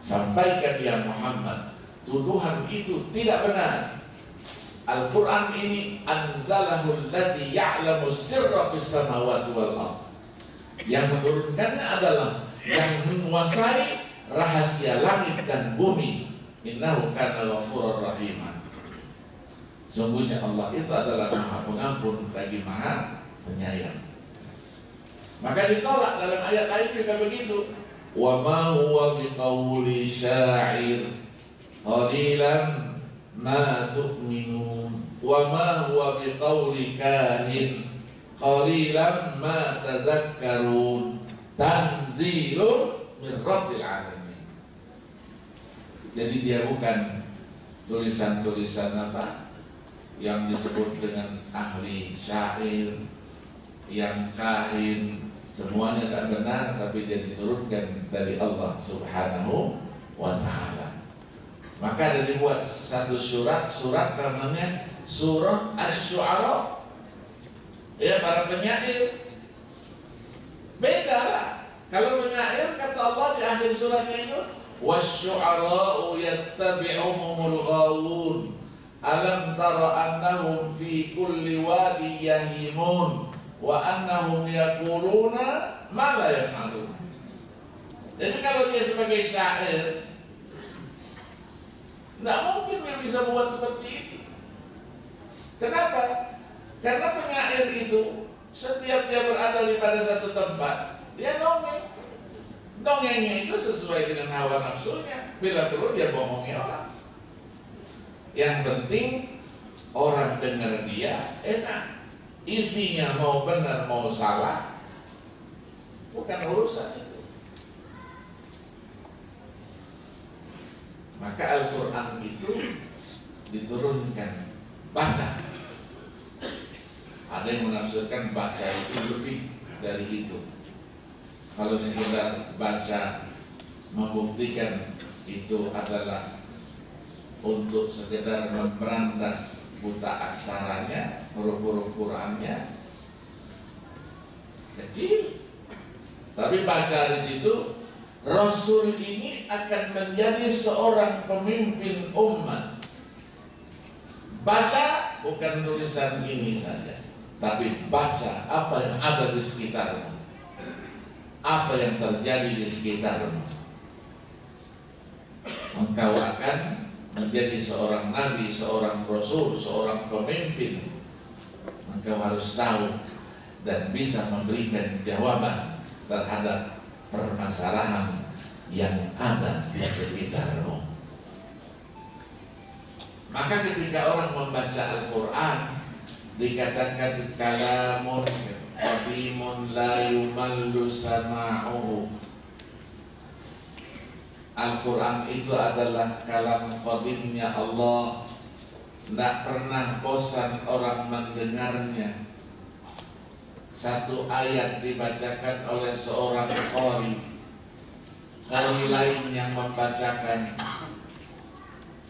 sampaikan ya Muhammad, tuduhan itu tidak benar. Al-Quran ini anzalahu alladzi ya'lamu sirra fis samawati wal ardh. Yang menurunkannya adalah yang menguasai rahasia langit dan bumi. Innahu kana ghafurur rahim. Sungguhnya Allah itu adalah Maha Pengampun lagi Maha Penyayang. Maka ditolak dalam ayat lain juga begitu. Wa ma huwa biqauli sya'ir qalilan ma tu'minun wa ma huwa biqauli kahin qalilan ma tadhakkarun tanzilun min rabbil alamin. Jadi dia bukan tulisan-tulisan apa yang disebut dengan ahli syair, yang kahin, semuanya tak benar, tapi dia diturunkan dari Allah Subhanahu wa ta'ala. Maka ada dibuat satu surat namanya Surah Asy-Syu'ara. Ya, para penyair. Beda lah. Kalau penyair kata Allah di akhir suratnya itu, wasy-syu'ara'u yattabi'uhumul ghawun alam tara annahum fi kulli wadi yahimun wa annahum yaquluna ma la yaf'alun. Jadi kalau dia sebagai syair, tidak mungkin dia bisa buat seperti ini. Kenapa? Karena penyair itu Setiap dia berada di pada satu tempat, dia dongeng. Dongengnya itu sesuai dengan hawa nafsunya. Bila perlu dia bohongi orang. Yang penting orang dengar dia enak. Isinya mau benar mau salah, bukan urusan itu. Maka Al-Quran itu diturunkan baca. Ada yang menafsirkan baca itu lebih dari itu. Kalau sekedar baca membuktikan itu adalah untuk sekedar memberantas buta aksaranya, huruf-huruf Qur'annya kecil. Tapi baca di situ, Rasul ini akan menjadi seorang pemimpin umat. Baca bukan tulisan ini saja, tapi baca apa yang ada di sekitarmu, apa yang terjadi di sekitarmu. Engkau akan menjadi seorang nabi, seorang rasul, seorang pemimpin. Engkau harus tahu dan bisa memberikan jawaban terhadap permasalahan yang ada di sekitarmu. Maka ketika orang membaca Al-Quran, dikatakan kalamun qadimun la yumallu sama'uhu. Al-Quran itu adalah kalam qadimnya Allah, tidak pernah bosan orang mendengarnya. Satu ayat dibacakan oleh seorang qari, qari lain yang membacakan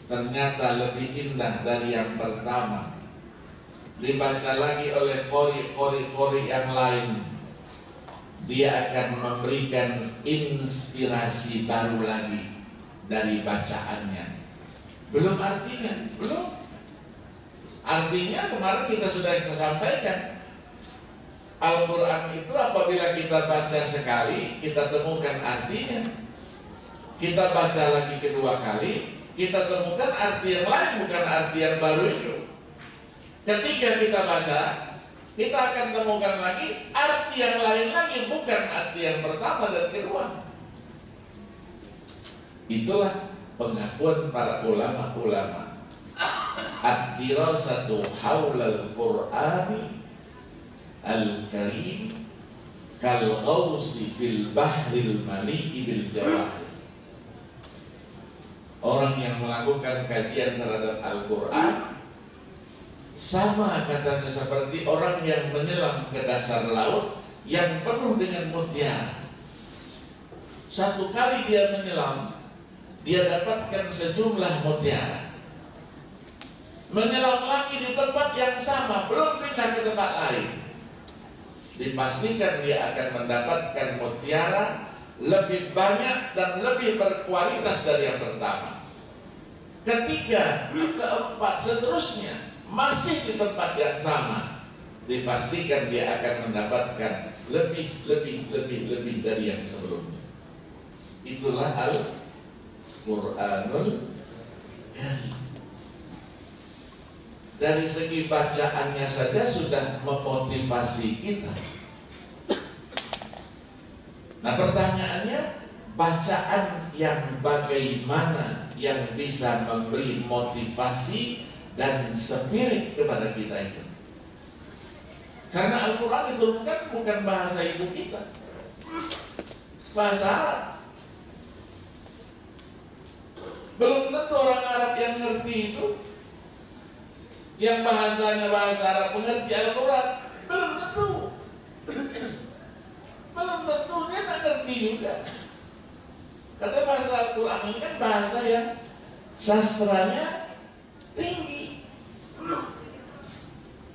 ternyata lebih indah dari yang pertama. Dibaca lagi oleh qari yang lain, dia akan memberikan inspirasi baru lagi dari bacaannya. Belum artinya, belum. Artinya kemarin kita sudah sampaikan, Al-Quran itu apabila kita baca sekali, kita temukan artinya. Kita baca lagi kedua kali, kita temukan arti yang lain, bukan arti yang baru itu. Ketika kita baca, kita akan temukan lagi arti yang lain lagi, bukan arti yang pertama dan kedua. Itulah pengakuan para ulama-ulama. Ad-dirasatu haulal Qur'ani al-karim kal-ghawsi fil bahril mali'i bil jawahir. Orang yang melakukan kajian terhadap Al-Quran sama katanya seperti orang yang menyelam ke dasar laut yang penuh dengan mutiara. Satu kali dia menyelam, dia dapatkan sejumlah mutiara. Menyelam lagi di tempat yang sama, belum pindah ke tempat lain, dipastikan dia akan mendapatkan mutiara lebih banyak dan lebih berkualitas dari yang pertama. Ketiga, keempat, seterusnya masih di tempat yang sama, dipastikan dia akan mendapatkan lebih dari yang sebelumnya. Itulah Al-Quranul Karim. Dari segi bacaannya saja sudah memotivasi kita. Nah, pertanyaannya, bacaan yang bagaimana yang bisa memberi motivasi dan spirit kepada kita itu? Karena Al-Quran itu bukan bahasa ibu kita, bahasa Arab. Belum tentu orang Arab yang ngerti itu, yang bahasanya bahasa Arab mengerti Al-Quran. Belum tentu. Belum tentu, dia tak ngerti juga. Karena bahasa Al-Quran ini kan bahasa yang sastranya tinggi.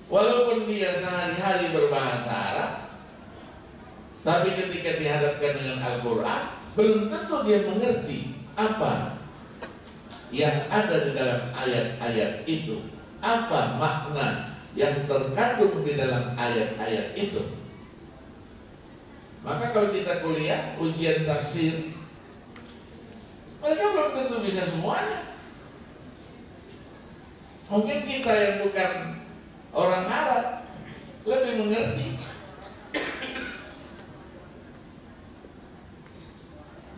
Walaupun dia sehari-hari berbahasa Arab, tapi ketika dihadapkan dengan Al-Quran, belum tentu dia mengerti apa yang ada di dalam ayat-ayat itu, apa makna yang terkandung di dalam ayat-ayat itu. Maka kalau kita kuliah ujian tafsir, mereka belum tentu bisa semuanya. Mungkin kita yang bukan orang Arab lebih mengerti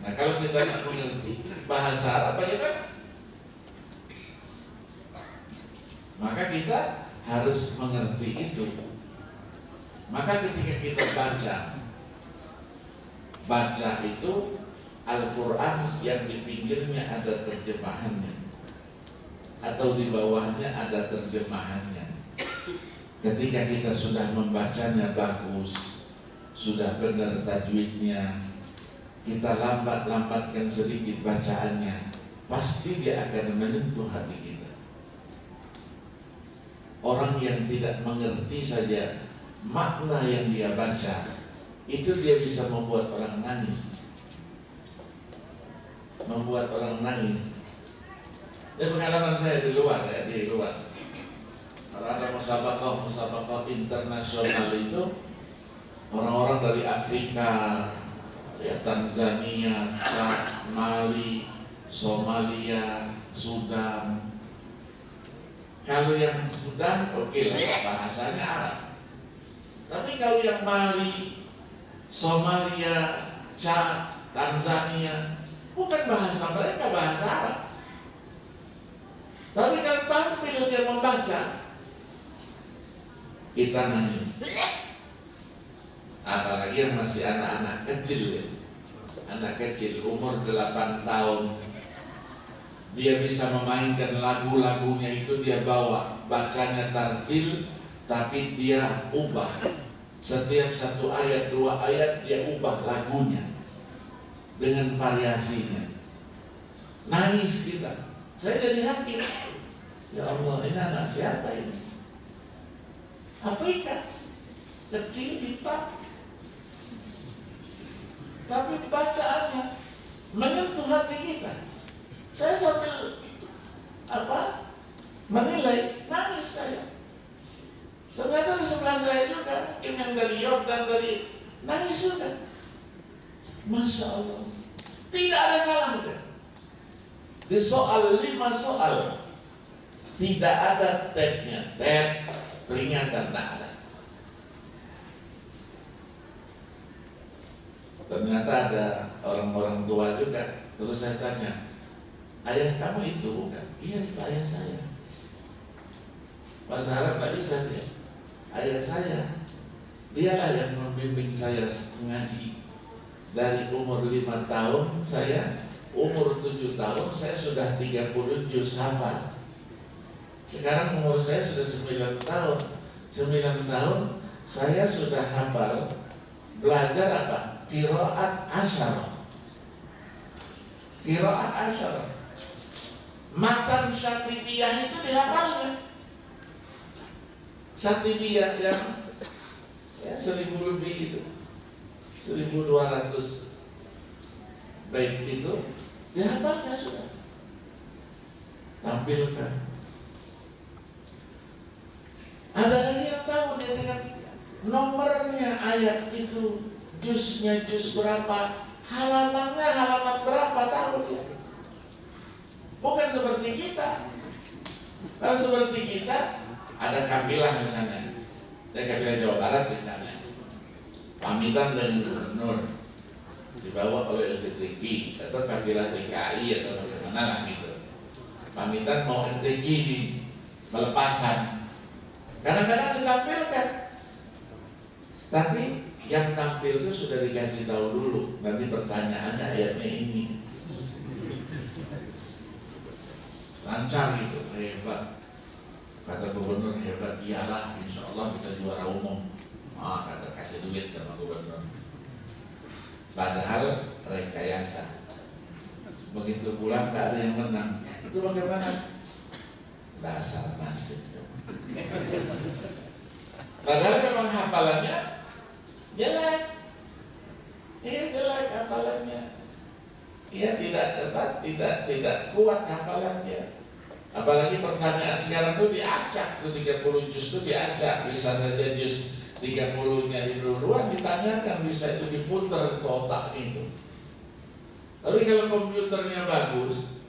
Nah kalau kita tidak mengerti bahasa Arab bagaimana? Maka kita harus mengerti itu. Maka ketika kita baca itu Al-Quran yang di pinggirnya ada terjemahannya atau di bawahnya ada terjemahannya. Ketika kita sudah membacanya bagus, sudah benar tajwidnya, kita lambatkan sedikit bacaannya, pasti dia akan menyentuh hati kita. Orang yang tidak mengerti saja makna yang dia baca, itu dia bisa membuat orang nangis. Membuat orang nangis. Ini pengalaman saya di luar. Kalau ada musabaqah internasional itu, orang-orang dari Afrika, ya, Tanzania, Chad, Mali, Somalia, Sudan. Kalau yang Sudan oke lah, bahasanya Arab. Tapi kalau yang Mali, Somalia, Chad, Tanzania, bukan bahasa mereka, bahasa Arab. Tapi kalau tampil dia membaca, kita nangis. Apalagi yang masih anak-anak kecil ya. Anak kecil umur 8 tahun, dia bisa memainkan lagu-lagunya itu, dia bawa, bacanya tartil, tapi dia ubah. Setiap 1 ayat 2 ayat dia ubah lagunya dengan variasinya. Nangis kita. Saya jadi hakim. Ya Allah, ini anak siapa ini? Afrika, kecil hitam, tapi bacaannya menyentuh hati kita. Saya sambil menilai, nangis saya. Ternyata di sebelah saya juga yang dari Yordan, dari nangis juga. Masya Allah, tidak ada salahnya. Di soal 5 soal tidak ada tabnya, tab peringatan, tidak ada. Ternyata ada orang-orang tua juga. Terus saya tanya, ayah kamu itu bukan? Iya, itu ayah saya. Bahasa Arab tak bisa dia. Ayah saya, dialah yang membimbing saya ngaji. Dari umur 5 tahun saya, umur 7 tahun saya sudah 30 juz hafal. Sekarang umur saya sudah 9 tahun. 9 tahun saya sudah hafal. Belajar apa? Qiraat asyarah. Qiraat asyarah. Matan Syatibiyah itu dihafalnya. Syatibiyah yang 1000 lebih itu, 1200 bait itu dihafalnya sudah. Tampilkan. Ada lagi yang tahu dia dengan nomornya ayat itu, juznya juz berapa, halamannya halaman berapa, tahu dia. Bukan seperti kita. Kalau seperti kita, ada kafilah misalnya, ada kafilah Jawa Barat misalnya, pamitan dengan gubernur, dibawa oleh LPTQ atau kafilah DKI atau bagaimana lah gitu. Pamitan mau LPTQ nih, melepasan. Kadang-kadang ditampilkan, tapi yang tampil itu sudah dikasih tahu dulu. Nanti pertanyaannya ayatnya ini, lancar gitu, hebat. Kata gubernur, hebat, iyalah, insya Allah kita juara umum. Kata kasih duit sama gubernur. Padahal rekayasa. Begitu pulang tak ada yang menang. Itu bagaimana? Dasar nasib. Padahal memang hafalannya jelek. Iya, jelek hafalannya. Iya, tidak kuat hafalannya. Apalagi pertanyaan sekarang itu diacak, tuh 30 juz itu diacak. Bisa saja juz 30-nya duluan ditanyakan, bisa itu diputar ke otak itu. Tapi kalau komputernya bagus,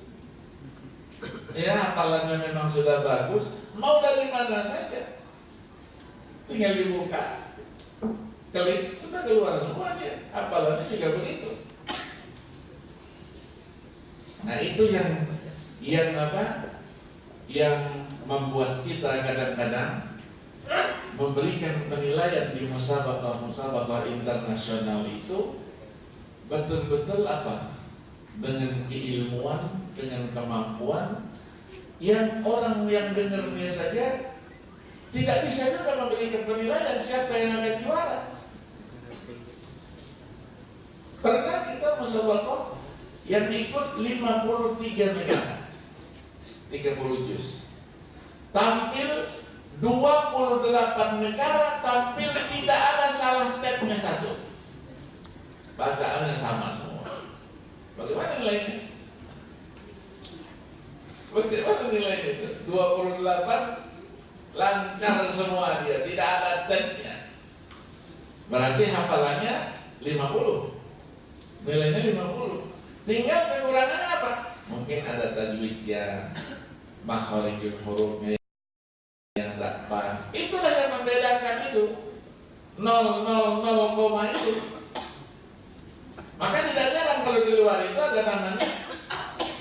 ya hafalannya memang sudah bagus, mau dari mana saja, tinggal dibuka, klik, sudah keluar semua dia. Hafalannya juga begitu. Nah itu yang apa? Yang membuat kita kadang-kadang memberikan penilaian di musabaqah internasional itu betul-betul apa? Dengan keilmuan, dengan kemampuan yang orang yang dengarnya saja tidak bisa juga memberikan penilaian siapa yang akan juara. Pernah kita musabaqah yang ikut 53 negara, 30 juz. Tampil 28 negara, tampil tidak ada salah tabnya satu. Bacaannya sama semua. Bagaimana nilainya? Bagaimana nilainya itu? 28 lancar semua dia, tidak ada tabnya. Berarti hafalannya 50. Nilainya 50. Tinggal kekurangannya apa? Mungkin ada tajwidnya, makharijul hurufnya yang tidak pas. Itulah yang membedakan itu 000 itu. Maka tidak jarang kalau di luar itu ada namanya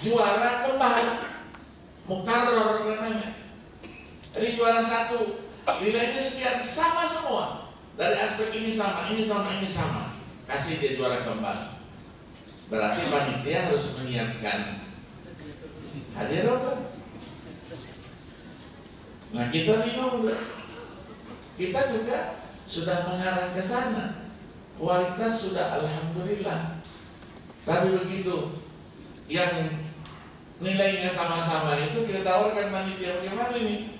juara kembar, mukarrar namanya. Jadi juara satu nilainya sekian, sama semua. Dari aspek ini sama, ini sama, ini sama. Kasih dia juara kembar. Berarti panitia harus menyiapkan hadiah apa? Nah kita bingung, kita juga sudah mengarah ke sana. Kualitas sudah alhamdulillah. Tapi begitu yang nilainya sama-sama itu kita tawarkan panitia bagaimana ini?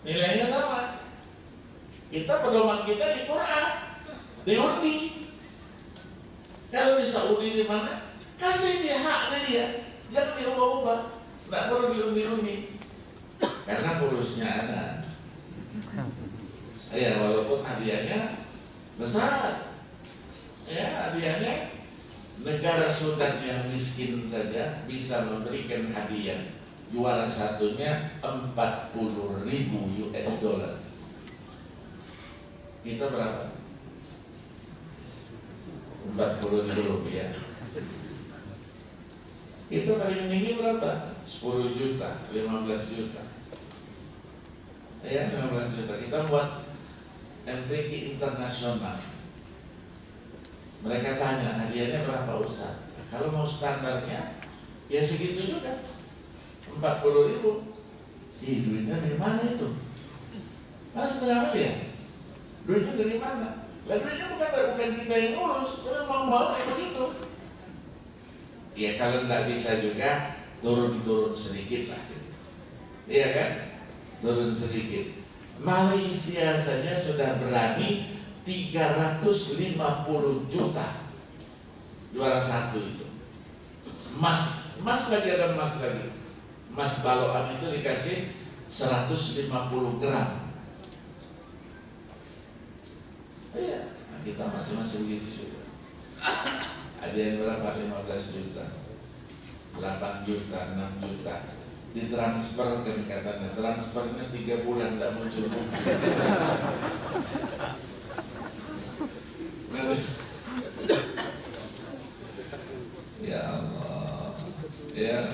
Nilainya sama. Kita pedoman kita di Quran, diundi. Kalau di Saudi di mana? Kasih dia haknya dia, jangan diubah-ubah. Tidak perlu diundi-undi. Karena fulusnya ada. Ya walaupun hadiahnya besar. Ya hadiahnya negara Sudan yang miskin saja bisa memberikan hadiah. Juara satunya 40.000 US dollar. Kita berapa? 40.000 rupiah. Itu paling tinggi berapa? 10 juta, 15 juta. Ya, 15 juta. Kita buat MTQ internasional. Mereka tanya hadiahnya berapa Ustaz? Kalau mau standarnya ya segitu juga, 40.000. Duitnya dari mana itu? Mas setengah miliar. Duitnya dari mana? Duitnya bukan kita yang ngurus. Kalau mau kayak begitu. Ya kalau nggak bisa juga turun sedikit lah. Iya kan? Turun sedikit. Malaysia saja sudah berani 350 juta juara satu itu. Emas lagi ada emas lagi. Emas baloan itu dikasih 150 gram. Iya, nah kita masing-masing begitu juga. Ada yang berapa? 15 juta, 8 juta, 6 juta. Ditransfer kan katanya. Transfernya 3 bulan tidak muncul. Ya Allah. Ya.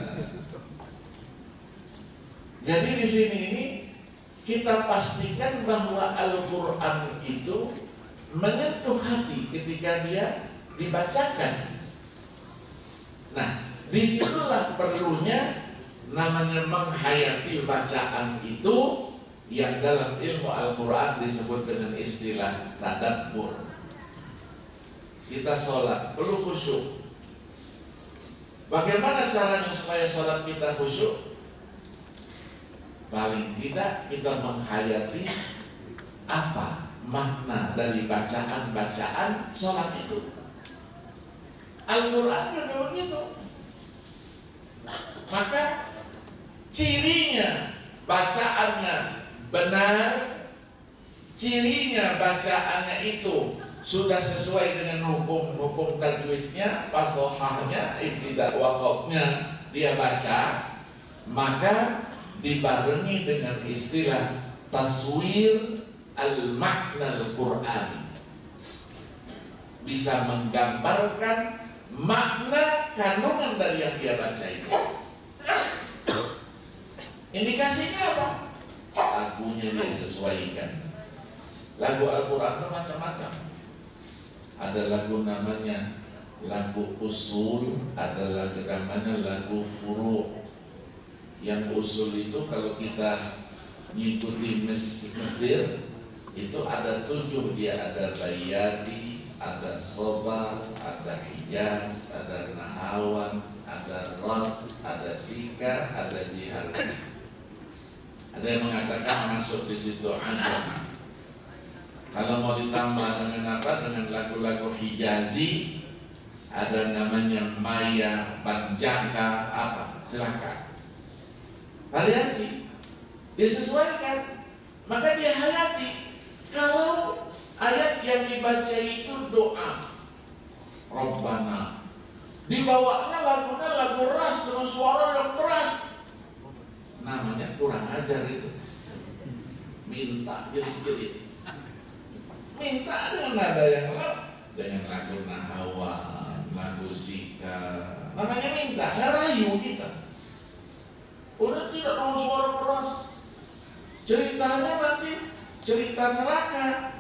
Jadi di sini ini kita pastikan bahwa Al-Quran itu menyentuh hati ketika dia dibacakan. Nah, disitulah perlunya namanya menghayati bacaan itu yang dalam ilmu Al-Quran disebut dengan istilah tadabbur. Kita sholat perlu khusyuk. Bagaimana caranya supaya sholat kita khusyuk? Paling tidak kita menghayati apa makna dari bacaan-bacaan sholat itu. Al-Quran juga begitu. Maka cirinya bacaannya benar, cirinya bacaannya itu sudah sesuai dengan hukum tajwidnya, fasohahnya, ibtidak waqafnya dia baca, maka dibarengi dengan istilah taswir al-makna al-Quran, bisa menggambarkan makna kandungan dari yang dia baca itu. Indikasinya apa? Lagunya dia sesuaikan. Lagu Al-Quran macam-macam. Ada lagu namanya lagu usul, ada lagu namanya lagu furu'. Yang usul itu kalau kita mengikuti Mesir itu ada 7 dia, ada Bayati, ada Soba, ada Hijaz, ada Nahawan, ada Ras, ada Sika, ada Jihar. Ada yang mengatakan masuk di situ ada. Kalau mau ditambah dengan apa? Dengan lagu-lagu Hijazi, ada namanya Maya, Banjaka, apa? Silakan. Variasi, disesuaikan. Maka dia hayati. Kalau ayat yang dibaca itu doa Rabbana, dibawanya lagunya lagu ras dengan suara yang keras, namanya kurang ajar itu. Minta jerit-jerit, minta dengan nada yang dengan lagu Nahawan, lagu Sika, namanya minta, ngerayu kita. Udah tidak dengan suara keras. Ceritanya nanti cerita neraka.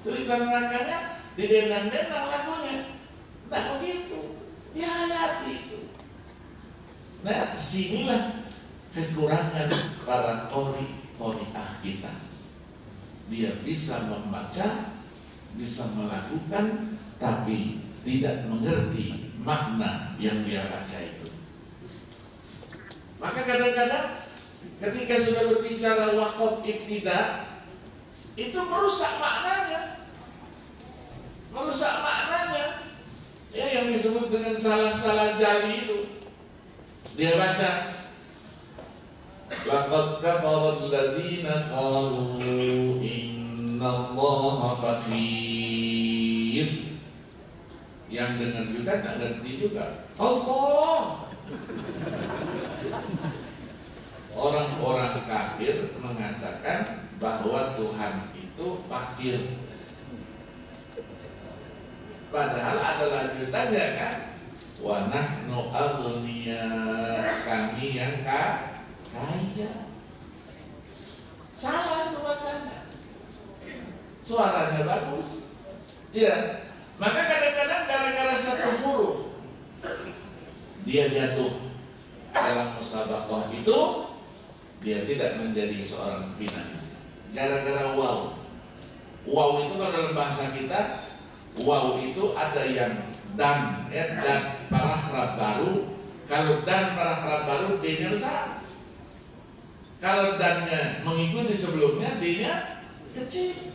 Cerita nerakanya didendang-dendang lagunya. Nah begitu, dihayati itu. Nah sinilah kekurangan para qori-qori'ah kita. Dia bisa membaca, bisa melakukan, tapi tidak mengerti makna yang dia baca itu. Maka kadang-kadang ketika sudah berbicara waqaf ibtida, itu merusak maknanya. Merusak maknanya. Ya, yang disebut dengan salah-salah jali itu. Dia baca laqad kafara alladziina qalu innallaha faqir. Yang dengar juga tak ngerti juga. Allah. Orang-orang kafir mengatakan bahwa Tuhan itu fakir. Padahal ada lanjutannya kan, wa nahnu aghniya, kami yang kaya. Salah itu bacanya. Suaranya bagus. Ya, maka kadang-kadang gara-gara satu huruf dia jatuh dalam musabaqah itu, dia tidak menjadi seorang finalis. Gara-gara waw. Waw itu kalau dalam bahasa kita, waw itu ada yang dan, ya, dan paragraf baru. Kalau dan paragraf baru, D-nya besar. Kalau dannya mengikuti sebelumnya, D-nya kecil.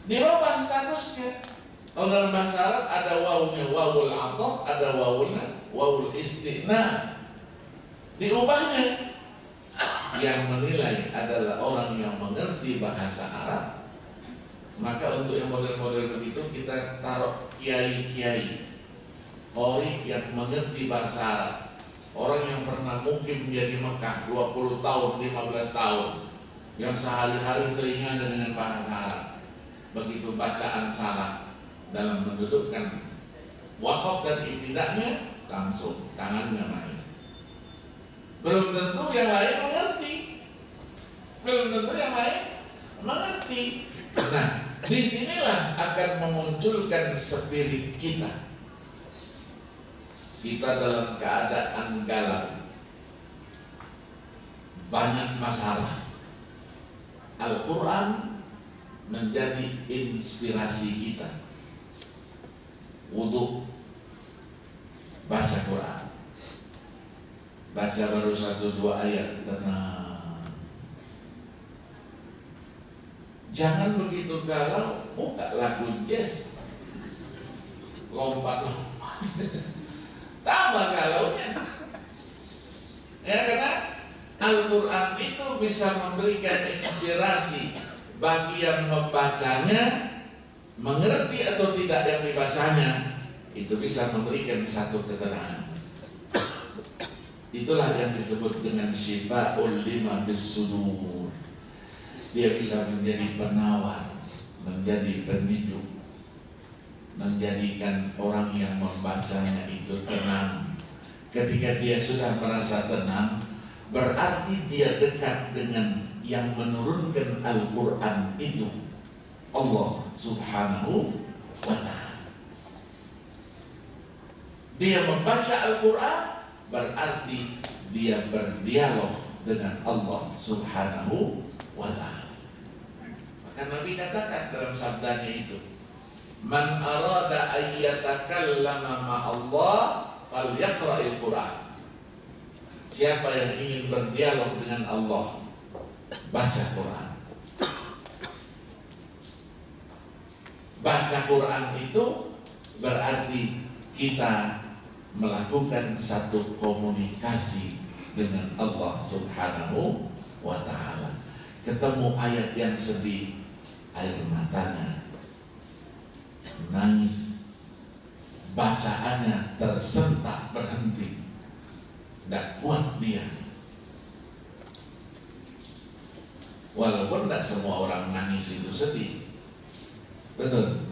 Dirubah statusnya. Kalau dalam bahasa Arab ada wawunya wawul ataf, ada wawunya wawul istighna. Diubahnya. Yang menilai adalah orang yang mengerti bahasa Arab. Maka untuk yang model-model begitu kita taruh kiai-kiai, qori yang mengerti bahasa Arab. Orang yang pernah mungkin menjadi Mekah 20 tahun, 15 tahun, yang sehari-hari teringat dengan bahasa Arab. Begitu bacaan salah dalam mendudukkan waqaf dan ibtida'nya, langsung tangannya main. Belum tentu yang lain mengerti. Belum tentu yang lain mengerti. Nah, disinilah akan memunculkan spirit kita. Kita dalam keadaan galau, banyak masalah. Al-Quran menjadi inspirasi kita. Wudu, baca Quran. Baca baru 1-2 ayat, tenang. Jangan begitu galau, buka lagu jazz, lompat-lompat, tambah galaunya. Ya, karena Al-Quran itu bisa memberikan inspirasi bagi yang membacanya, mengerti atau tidak yang dibacanya, itu bisa memberikan satu ketenangan. Itulah yang disebut dengan syifa'ul lima fis sudur. Dia bisa menjadi penawar, menjadi penyejuk, menjadikan orang yang membacanya itu tenang, Ketika dia sudah merasa tenang, berarti dia dekat dengan yang menurunkan Al-Quran itu, Allah Subhanahu wa ta'ala. Dia membaca Al-Quran, berarti dia berdialog dengan Allah Subhanahu wa ta'ala. Maka Nabi katakan dalam sabdanya itu, man arada ayyatakallama ma'allah falyaqra'il Quran. Siapa yang ingin berdialog dengan Allah, baca Quran. Baca Quran itu berarti kita melakukan satu komunikasi dengan Allah Subhanahu wa ta'ala. Ketemu ayat yang sedih, air matanya nangis, bacaannya tersentak berhenti, tidak kuat dia. Walaupun tidak semua orang nangis itu sedih, betul?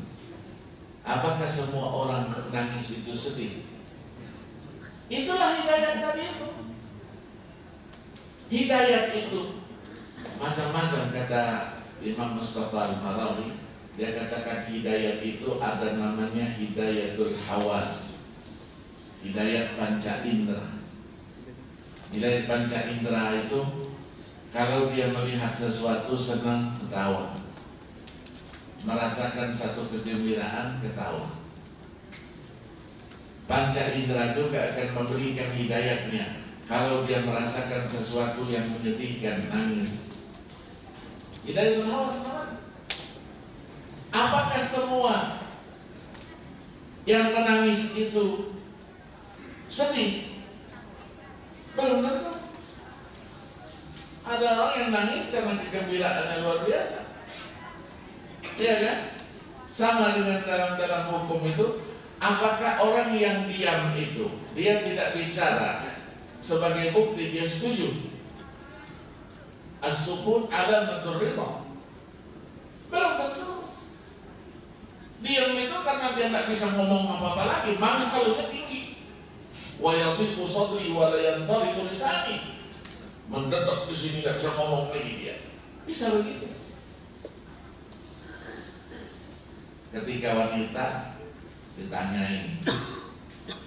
Apakah semua orang nangis itu sedih? Itulah hidayat tadi itu. Hidayat itu macam-macam, kata Imam Mustafa Al-Marawi. Dia katakan hidayat itu ada namanya hidayatul hawas, hidayat panca indera. Hidayat panca indera itu kalau dia melihat sesuatu senang, ketawa, merasakan satu kegembiraan, ketawa. Panca indera juga akan memberikan hidayatnya kalau dia merasakan sesuatu yang menyedihkan, nangis. Hidayatul hawas mana? Apakah semua yang menangis itu sedih? Belum tentu. Ada orang yang nangis karena kegembiraan yang luar biasa. Iya kan? Sama dengan dalam hukum itu, apakah orang yang diam itu, dia tidak bicara, sebagai bukti dia setuju? As-sukun alamatul ridha. Belum tentu. Diam itu karena dia tidak bisa ngomong apa-apa lagi, mangkalnya tinggi. Wa yadhiqu sadri wa la yantaliqu lisani. Mendetok di sini tidak bisa ngomong lagi dia. Bisa begitu. Ketika wanita ditanyain,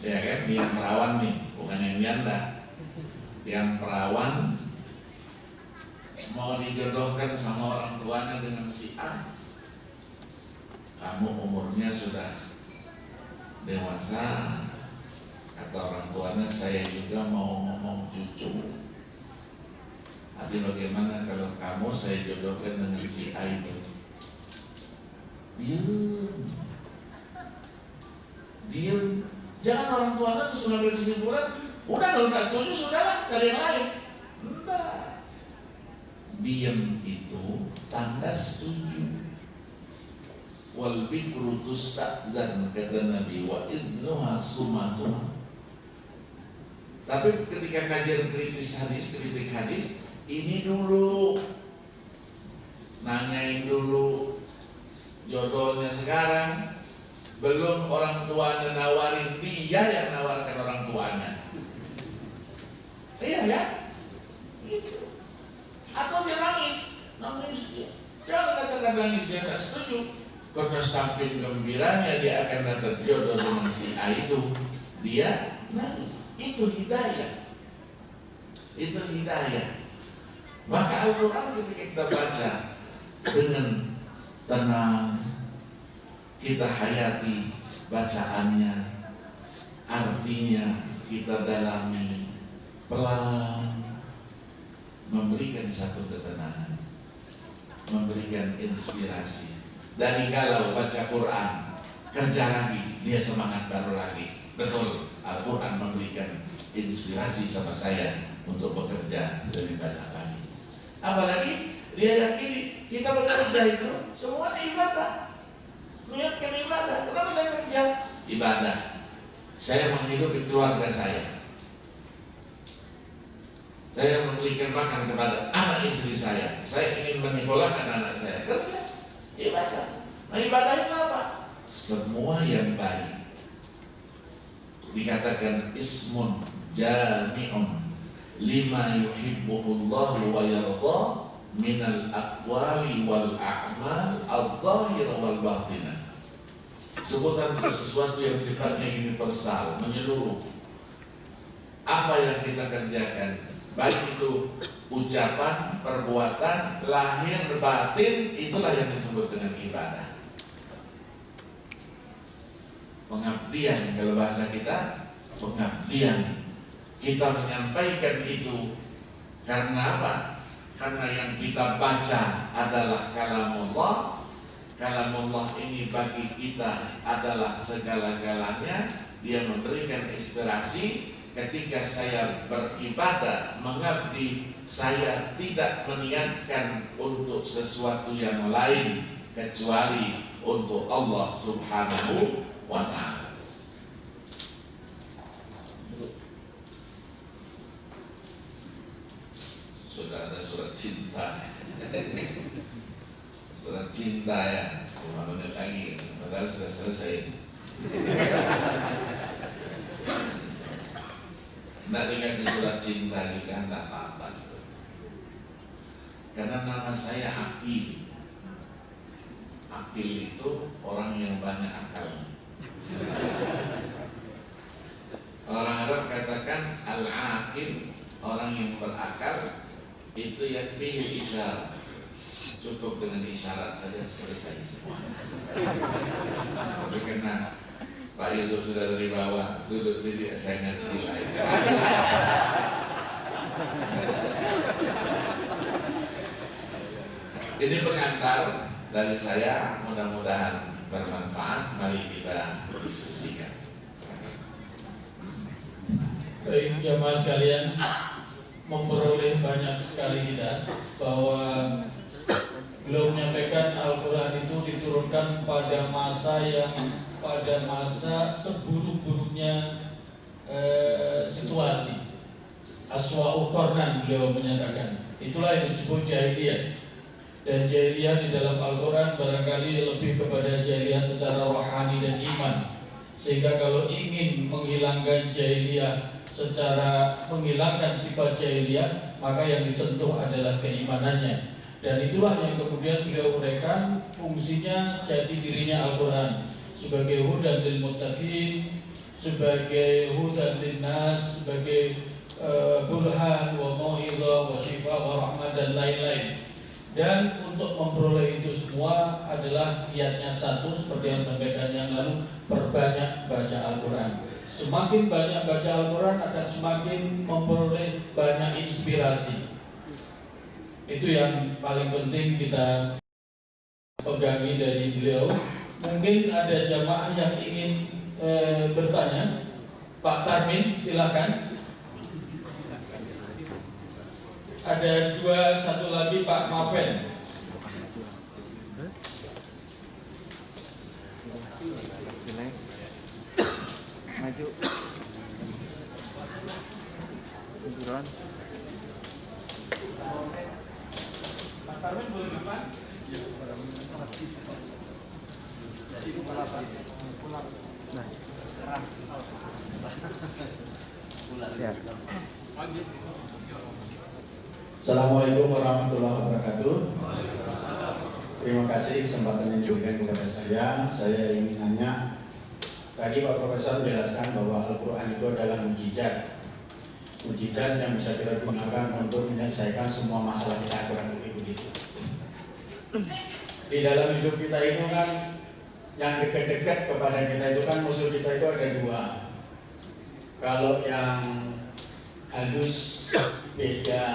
ya kan, dia perawan nih, bukan yang janda. Yang perawan mau dijodohkan sama orang tuanya dengan si A. Kamu umurnya sudah dewasa, kata orang tuanya, saya juga mau ngomong cucu. Tapi bagaimana kalau kamu saya jodohkan dengan si A itu? Diam. Jangan orang tuanya terus mengambil kesimpulan, udah kalau tidak setuju sudahlah, cari yang lain. Enggak. Diam itu tanda setuju. Wal bikru tusta'dan, kata Nabi, wa idnuha sumatuha. Tapi ketika kajian kritik hadis, ini dulu, nanyain dulu jodohnya sekarang, belum orang tuanya nawarin, dia yang nawarkan orang tuanya. Iya ya? Gitu. Atau dia nangis dia. Jangan katakan nangis, dia tidak setuju. Karena saking gembiranya dia akan dapat jodoh dengan si A itu, dia nangis. Itu hidayah. Itu hidayah. Maka Al-Quran ketika kita baca dengan tenang, kita hayati bacaannya, artinya kita dalami pelan, memberikan satu ketenangan, memberikan inspirasi. Dari kalau baca Quran, kerja lagi, dia semangat baru lagi. Betul, Al-Quran memberikan inspirasi sama saya untuk bekerja lebih banyak lagi. Apalagi dia yakini kita bekerja itu semuanya ibadah. Niatkan ibadah. Kenapa saya kerja? Ibadah. Saya menghidupi keluarga saya. Saya memberikan makan kepada anak istri saya. Saya ingin menyekolahkan anak saya. Kerja. Ibadah. Nah, ibadah itu apa? Semua yang baik. Dikatakan ismun jami'un lima yuhibbuhullahu wa yarda minal aqwali wal a'mal az-zahir wal batinah. Sebutan itu sesuatu yang sifatnya universal, menyeluruh. Apa yang kita kerjakan, baik itu ucapan, perbuatan, lahir, batin, itulah yang disebut dengan ibadah. Pengabdian, kalau bahasa kita pengabdian. Kita menyampaikan itu karena apa? Karena yang kita baca adalah kalamullah. Kalamullah ini bagi kita adalah segala-galanya. Dia memberikan inspirasi. Ketika saya beribadah, mengabdi, saya tidak meniatkan untuk sesuatu yang lain kecuali untuk Allah Subhanahu wa ta'ala. Sudah ada surat cinta. Surat cinta ya, 5 menit lagi, padahal sudah selesai. Tidak dikasih surat cinta juga tidak apa-apa. Karena nama saya Akil. Akil itu orang yang banyak akalnya. Orang Arab katakan al-akil, orang yang berakal. Itu yakfihi isyarat, cukup dengan isyarat saja selesai semua. Tapi karena Pak Yusuf sudah dari bawah, duduk sini saya ngerti lah. Ini pengantar dari saya, mudah-mudahan bermanfaat. Mari kita diskusikan. Baik jamaah sekalian, memperoleh banyak sekali kita bahwa beliau menyampaikan Al-Quran itu diturunkan pada masa seburuk-buruknya situasi. Aswa'u Qarnan beliau menyatakan. Itulah yang disebut jahiliyah. Dan jahiliyah di dalam Al-Quran barangkali lebih kepada jahiliyah secara rohani dan iman. Sehingga kalau ingin menghilangkan jahiliyah secara menghilangkan sifat jahiliyah, maka yang disentuh adalah keimanannya. Dan itulah yang kemudian beliau uraikan fungsinya jati dirinya Al-Quran sebagai hudan lil muttaqin, sebagai hudan lin nas, sebagai burhan wa mau'izah wa syifa wa rahmah dan lain-lain. Dan untuk memperoleh itu semua adalah niatnya satu, seperti yang disampaikan yang lalu, perbanyak baca Al-Quran. Semakin banyak baca Al-Quran akan semakin memperoleh banyak inspirasi. Itu yang paling penting kita pegangi dari beliau. Mungkin ada jamaah yang ingin bertanya. Pak Tarmin, silakan. Ada satu lagi Pak Maven. Maju. Buruan. Pak Tarmin boleh depan? Nah. Ya. Assalamualaikum warahmatullahi wabarakatuh. Terima kasih kesempatan yang diberikan kepada saya. Saya ingin nanya, tadi Pak Profesor menjelaskan bahwa Al-Quran itu adalah mukjizat. Mukjizat yang bisa kita gunakan untuk menyelesaikan semua masalah kita, kurang lebih begitu. Di dalam hidup kita itu kan yang dekat-dekat kepada kita itu kan musuh kita itu ada dua. Kalau yang halus beda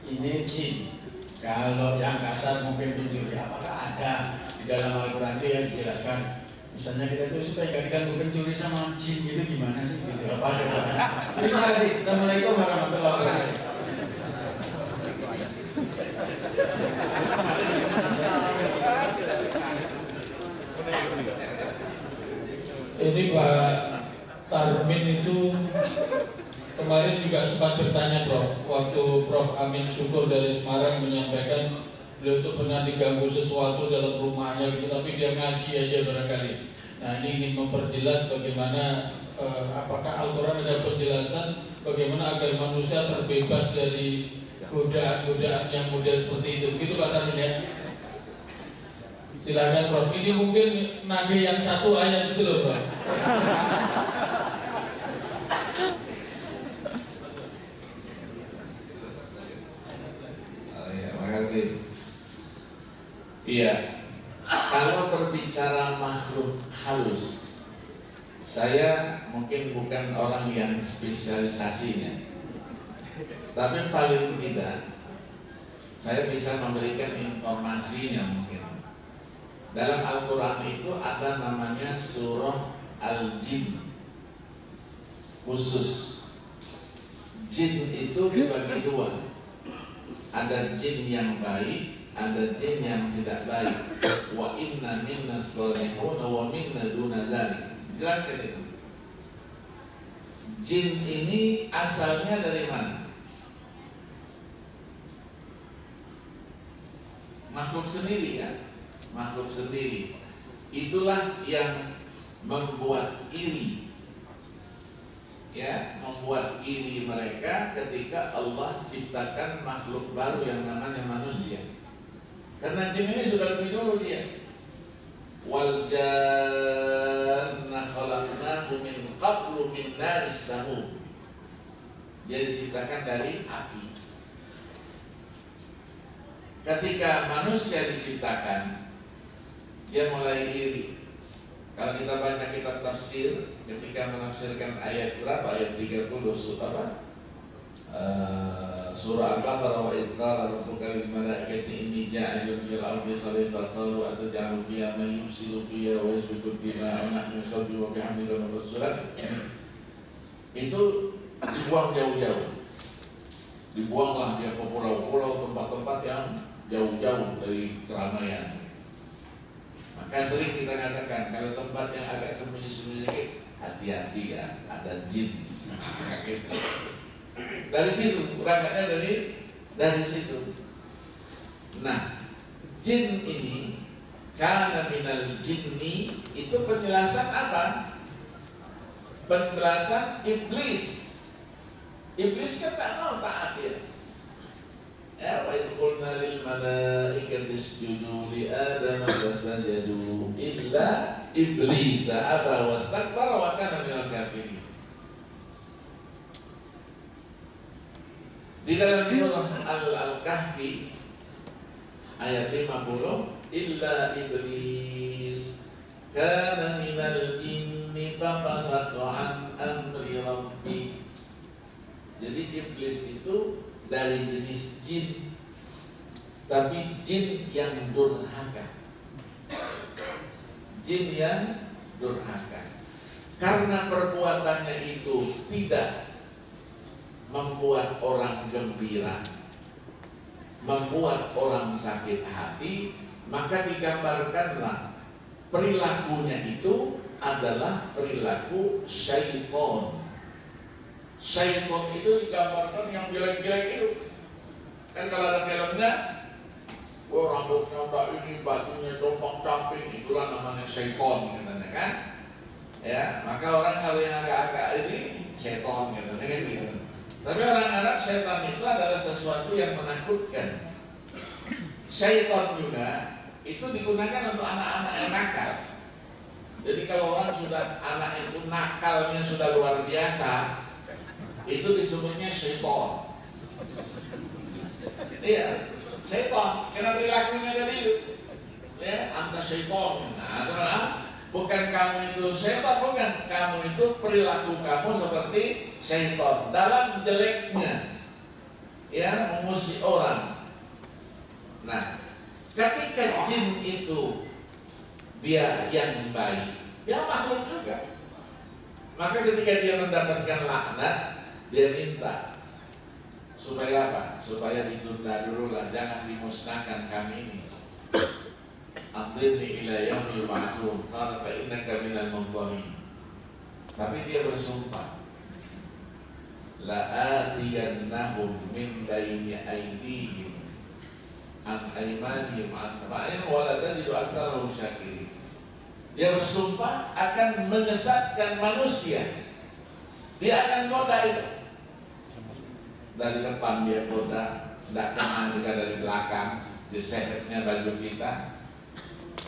ini jin. Kalau yang kasar mungkin pencuri. Apakah ada di dalam Al-Quran itu yang dijelaskan? Misalnya kita itu supaya gak diganggu pencuri sama jin gitu, gimana sih? Gitu. Apa coba? Terima kasih. Assalamualaikum warahmatullahi wabarakatuh. Ini Pak Tarmin itu kemarin juga sempat bertanya Prof, waktu Prof Amin Syukur dari Semarang menyampaikan beliau itu pernah diganggu sesuatu dalam rumahnya gitu, tapi dia ngaji aja barangkali. Nah ini ingin memperjelas bagaimana apakah Al-Quran Al-Quran ada penjelasan bagaimana agar manusia terbebas dari godaan-godaan yang model seperti itu. Begitu Pak Tarmin ya. Silakan Prof. Ini mungkin nagih yang satu ayat itu loh Pak. Makasih. Iya, kalau berbicara makhluk halus, saya mungkin bukan orang yang spesialisasinya, tapi paling tidak saya bisa memberikan informasinya mungkin. Dalam Al-Quran itu ada namanya surah Al-Jin khusus. Jin itu dibagi dua. Ada jin yang baik, ada jin yang tidak baik. Wa inna minna sholihun wa minna duna dzalik. Jelaskan itu. Jin ini asalnya dari mana? Makhluk sendiri ya, makhluk sendiri. Itulah yang membuat iri, ya, membuat iri mereka ketika Allah ciptakan makhluk baru yang namanya manusia. Karena jin ini sudah lebih dulu dia. Wal janna khalaqnahu min qablu min naris samum. Dia diciptakan dari api. Ketika manusia diciptakan, dia mulai iri. Kalau kita baca kitab tafsir, ketika menafsirkan ayat berapa? Ayat 30 surah Al-Baqarah, wa idh qala rabbuka lil malaikati inni ja'ilun fil ardi khalifatan qalu ataj'alu fiha man yufsidu fiha wa yasfiku dima'a wa nahnu nusabbihu bihamdika wa nuqaddisu. Itu dibuang jauh-jauh. Dibuanglah dia ke pulau-pulau, tempat-tempat yang jauh-jauh dari keramaian. Maka sering kita katakan kalau tempat yang agak sembunyi-sembunyi, hati-hati ya, ada jin. Gitu. Dari situ berangkatnya dari situ. Nah, jin ini karena minal jinni itu penjelasan apa? Penjelasan iblis. Iblis kan tak mau taat ya. Ya, wa idh qulna lil malaikati isjudu li adama fasajadu illa iblis aba wastakbara wa kana minal kafirin. Di dalam surah Al-Kahfi ayat 50, illa iblis kana minal jinni fa fasaqa an amri rabbih. Jadi iblis itu dari jenis jin, tapi jin yang durhaka. Jin yang durhaka. Karena perbuatannya itu tidak membuat orang gembira, membuat orang sakit hati, maka digambarkanlah perilakunya itu adalah perilaku syaitan. Syaitan itu digambarkan yang jelek-jelek itu. Kan kalau ada filmnya, rambutnya udah ini, bajunya compang-camping, itulah namanya syaitan, katanya kan? Ya, maka orang kalau yang agak-agak ini syaitan, katanya kan gitu. Tapi orang Arab, syaitan itu adalah sesuatu yang menakutkan. Syaitan juga itu digunakan untuk anak-anak yang nakal. Jadi kalau orang sudah anak itu nakalnya sudah luar biasa, itu disebutnya syaitan. Iya, syaitan. Karena perilakunya dari itu, ya, anta syaitan. Nah, itulah, bukan kamu itu syaitan, bukan. Kamu itu perilaku kamu seperti syaitan dalam jeleknya, ya, mengusik orang. Nah, ketika jin itu dia yang baik, dia makhluk juga. Maka ketika dia mendapatkan laknat, dia minta supaya apa? Supaya ditunda dulu lah, jangan dimusnahkan kami ini. Aqdirni ila yaumil ba'tsun, qala fa innaka minal munzirin. Tapi dia bersumpah, la'atiyannahum min baini aydihim an aymanihim an tabain wa la tajidu aktsarahum syakirin. Dia bersumpah akan menyesatkan manusia Dia akan goda itu. Dari depan dia goda, tidak kena juga dari belakang, disehetnya baju kita.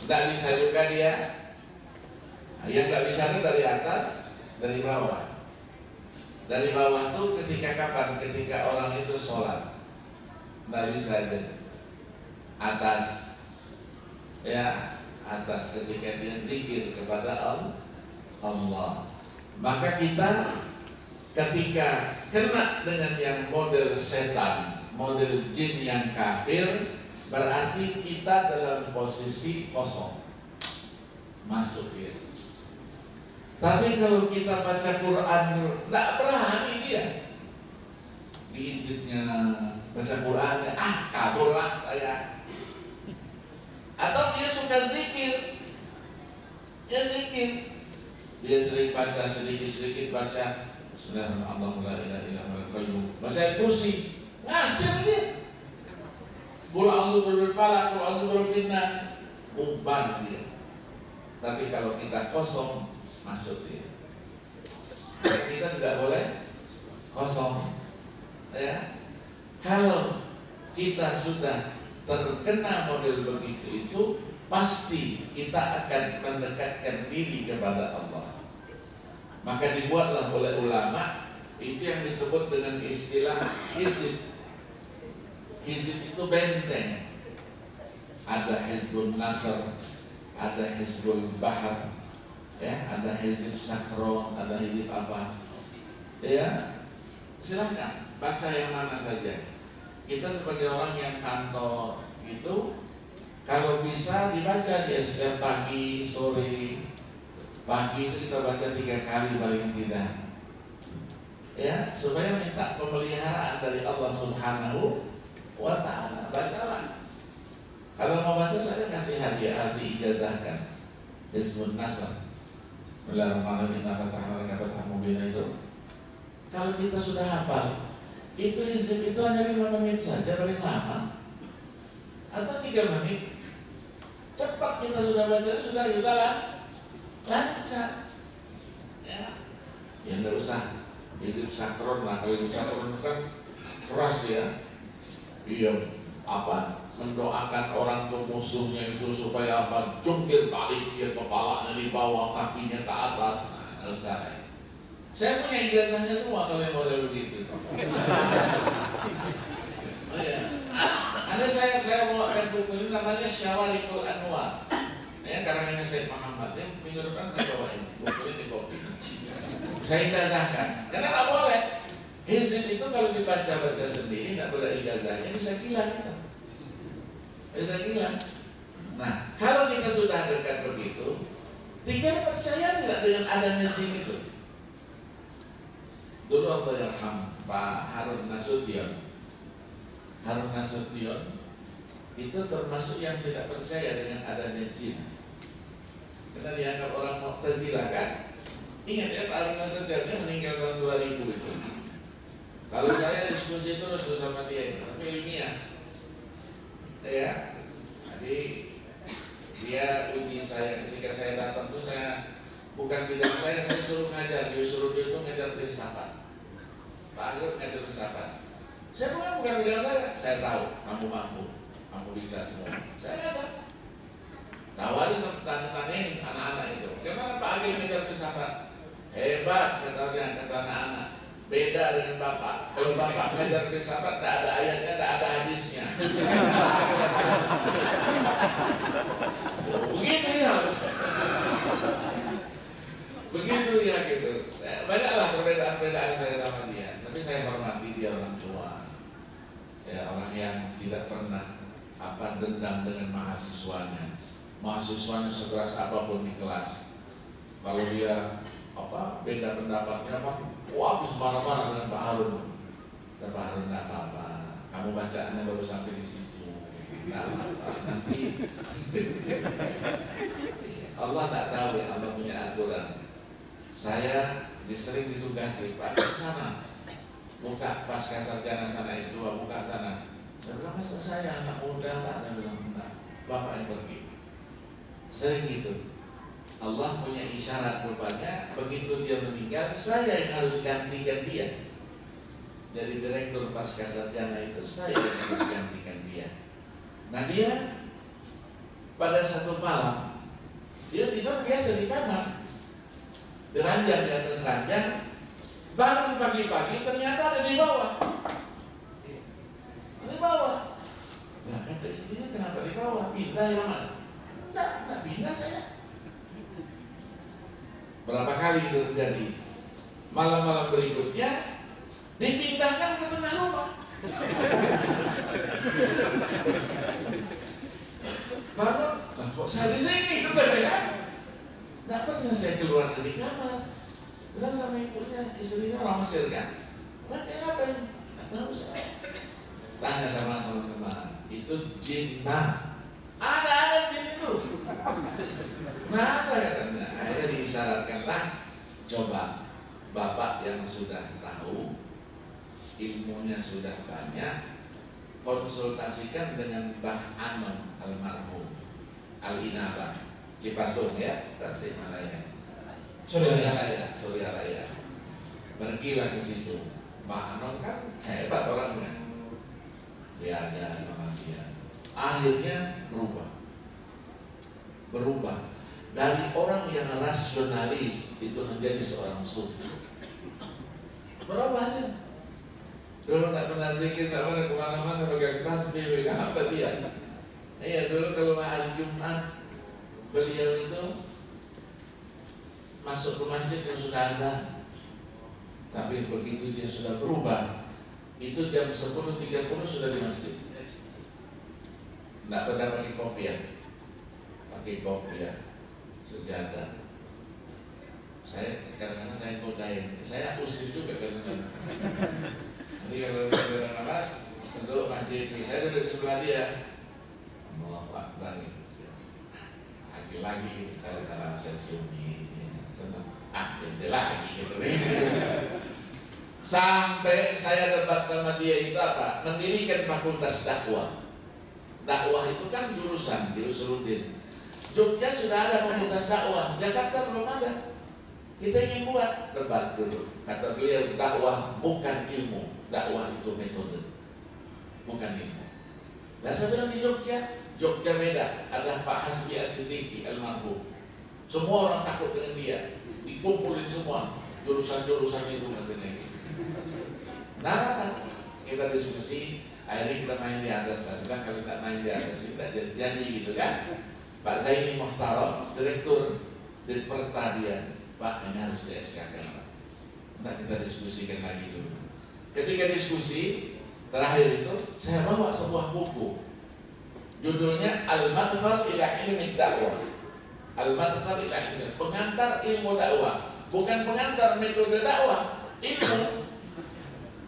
Tidak bisa juga dia. Yang tidak bisa itu dari atas, dari bawah. Dari bawah tuh ketika kapan? Ketika orang itu sholat. Tidak bisa dia. Atas, ya atas ketika dia zikir kepada Allah. Maka kita ketika kena dengan yang model setan, model jin yang kafir, berarti kita dalam posisi kosong, masuk ya. Tapi kalau kita baca Quran, tidak berani dia. Diintipnya baca Quran, kabur lah saya. Atau dia suka zikir, dia zikir, dia sering baca sedikit-sedikit baca. Bismillahirrahmanirrahim. Baca kursi, ngajar dia. Qul a'udzu birabbil falaq, qul a'udzu birabbin nas, umpan dia. Tapi kalau kita kosong, masuk dia. Kita tidak boleh kosong. Ya. Kalau kita sudah terkena model begitu itu, pasti kita akan mendekatkan diri kepada Allah. Maka dibuatlah oleh ulama itu yang disebut dengan istilah hizib. Hizib itu benteng. Ada Hizbun Nasr, ada Hizbul Bahar, ya, ada Hizib Sakron, ada hizib apa. Ya, silahkan baca yang mana saja. Kita sebagai orang yang kantor itu, kalau bisa dibaca di setiap pagi, sore. Pagi itu kita baca 3 kali paling tidak, ya, supaya minta pemeliharaan dari Allah Subhanahu wa Ta'ala. Bacalah. Kalau mau baca saya kasih hadiah, kasih ijazahkan. Hizbun Nasr. Bismillahirrahmanirrahim. Itu. Kalau kita sudah hafal, itu hizib itu hanya 5 menit saja paling lama, atau 3 menit. Cepat kita sudah baca, sudah lancar, ya. Yang tidak usah hizib sakron lah. Kalau hizib sakron kan keras ya. Iya, mendoakan orang ke musuhnya itu supaya jungkir balik dia, kepalanya di bawah, kakinya ke atas. Nah, usah. Saya punya ijazahnya semua kalau yang model begitu. Oh ya, ada saya bawakan buku ini namanya Syawarikul Anwar. Ya, karangannya Syekh Muhammad. Yang minggu depan saya bawain buku ini di kopi. Saya ijazahkan. Karena tak boleh. Hizib itu kalau dibaca-baca sendiri, tidak boleh ijazahnya, bisa gila kita. Bisa gila. Nah, kalau kita sudah dekat begitu, tinggal percaya tidak dengan adanya jin itu. Dulu Allah yarham Pak Harun Nasution. Harun Nasution itu termasuk yang tidak percaya dengan adanya jin. Karena dianggap orang Mu'tazilah kan. Ingat ya, Pak Harun Nasution meninggal tahun 2000 itu. Kalau saya diskusi terus sama dia itu, tapi ilmiah. Ya. Jadi dia uji saya ketika saya datang tuh, saya bukan bidang saya suruh ngajar, dia suruh dia tuh ngajar filsafat. Pak Agus ngajar filsafat. Saya bukan bidang saya tahu kamu mampu, kamu bisa semua. Saya ngajar. Tawari tanya-tanyain anak-anak itu, gimana Pak Agus ngajar filsafat? Hebat kata anak-anak. Beda dengan Bapak. Kalau Bapak ngajar filsafat tidak ada ayatnya, tidak ada hadisnya. Begitu ya. Begitu ya gitu. Banyaklah perbedaan saya sama dia. Tapi saya hormati dia, orang tua. Ya, orang yang tidak pernah dendam dengan mahasiswanya. Mahasiswanya sekeras apapun di kelas. Kalau dia beda pendapatnya habis marah-marah dengan Pak Harun. Dan Pak Harun tidak apa-apa. Kamu bacaannya baru sampai di situ. Tidak apa-apa. Nanti Allah tak tahu ya, Allah punya aturan. Saya sering ditugasi, Pak, ke sana. Buka pasca sarjana sana S2, buka sana. Saya bilang, masa saya anak muda, Pak? Saya bilang, enggak. Bapak yang pergi. Sering gitu. Allah punya isyarat rupanya, begitu dia meninggal, saya yang harus gantikan dia. Jadi direktur pasca sarjana itu saya yang harus gantikan dia. Nah dia pada satu malam dia tidur biasa di kamar, beranjak di atas ranjang, bangun pagi-pagi ternyata ada di bawah. Di bawah. Nah kata istrinya, kenapa di bawah? Pindah ya mana? Tidak pindah saya. Berapa kali itu terjadi? Malam-malam berikutnya dipindahkan ke tengah rumah. Bangun, lah kok saya di sini? Katanya, nggak pernah saya keluar dari kamar. Bilang sama ibunya, istrinya orang Mesir kan? Lah kayak apa ini? Nggak tahu saya. Tanya sama teman-teman, itu jin nah? Ada jin itu. Nah, apa katanya? Akhirnya diisyaratkanlah, coba bapak yang sudah tahu, ilmunya sudah banyak, konsultasikan dengan Mbah Anom almarhum Al-Inabah Cipasung ya, Tasikmalaya, Suryalaya. Pergilah ke situ. Mbah Anom kan hebat orangnya. Dia ada sama dia. Akhirnya berubah dari orang yang rasionalis itu menjadi seorang sufi. Berubahnya. Dulu tak pernah zikir, tak pernah kemana-mana pegang tasbih, pegang apa dia? Iya dulu kalau hari Jumat beliau itu masuk ke masjid yang sudah azan. Tapi begitu dia sudah berubah, itu jam 10.30 sudah di masjid. Tidak pernah pakai kopiah, sejadah. Saya kadang-kadang saya kodain, saya usir juga kadang-kadang. Jadi kalau kadang-kadang untuk masjid, saya duduk di sebelah dia, Allah Akbar. Lagi-lagi saya salam, saya ciumi, senang. Jadi lagi gitu. Sampai saya debat sama dia itu apa? Mendirikan fakultas dakwah. Dakwah itu kan jurusan di Usuluddin. Jogja sudah ada fakultas dakwah, Jakarta belum ada. Kita ingin buat, debat dulu. Kata beliau, dakwah bukan ilmu, dakwah itu metode, bukan ilmu. Nah saya bilang di Jogja beda. Ada Pak Hasbi As-Siddiqi almarhum. Semua orang takut dengan dia, dikumpulin semua jurusan-jurusan itu katanya. Nah kita diskusi, akhirnya kita main di atas. Bilang kalau tak main di atas kita jadi gitu kan. Pak Zaini Muhtaram, direktur di Pertanian. Pak, ini harus di SK kan. Nanti kita diskusikan lagi dulu. Ketika diskusi terakhir itu, saya bawa sebuah buku. Judulnya Al-Madkhal ila Ilmi Dakwah. Al-Madkhal ila Ilmi, pengantar ilmu dakwah, bukan pengantar metode dakwah, ilmu.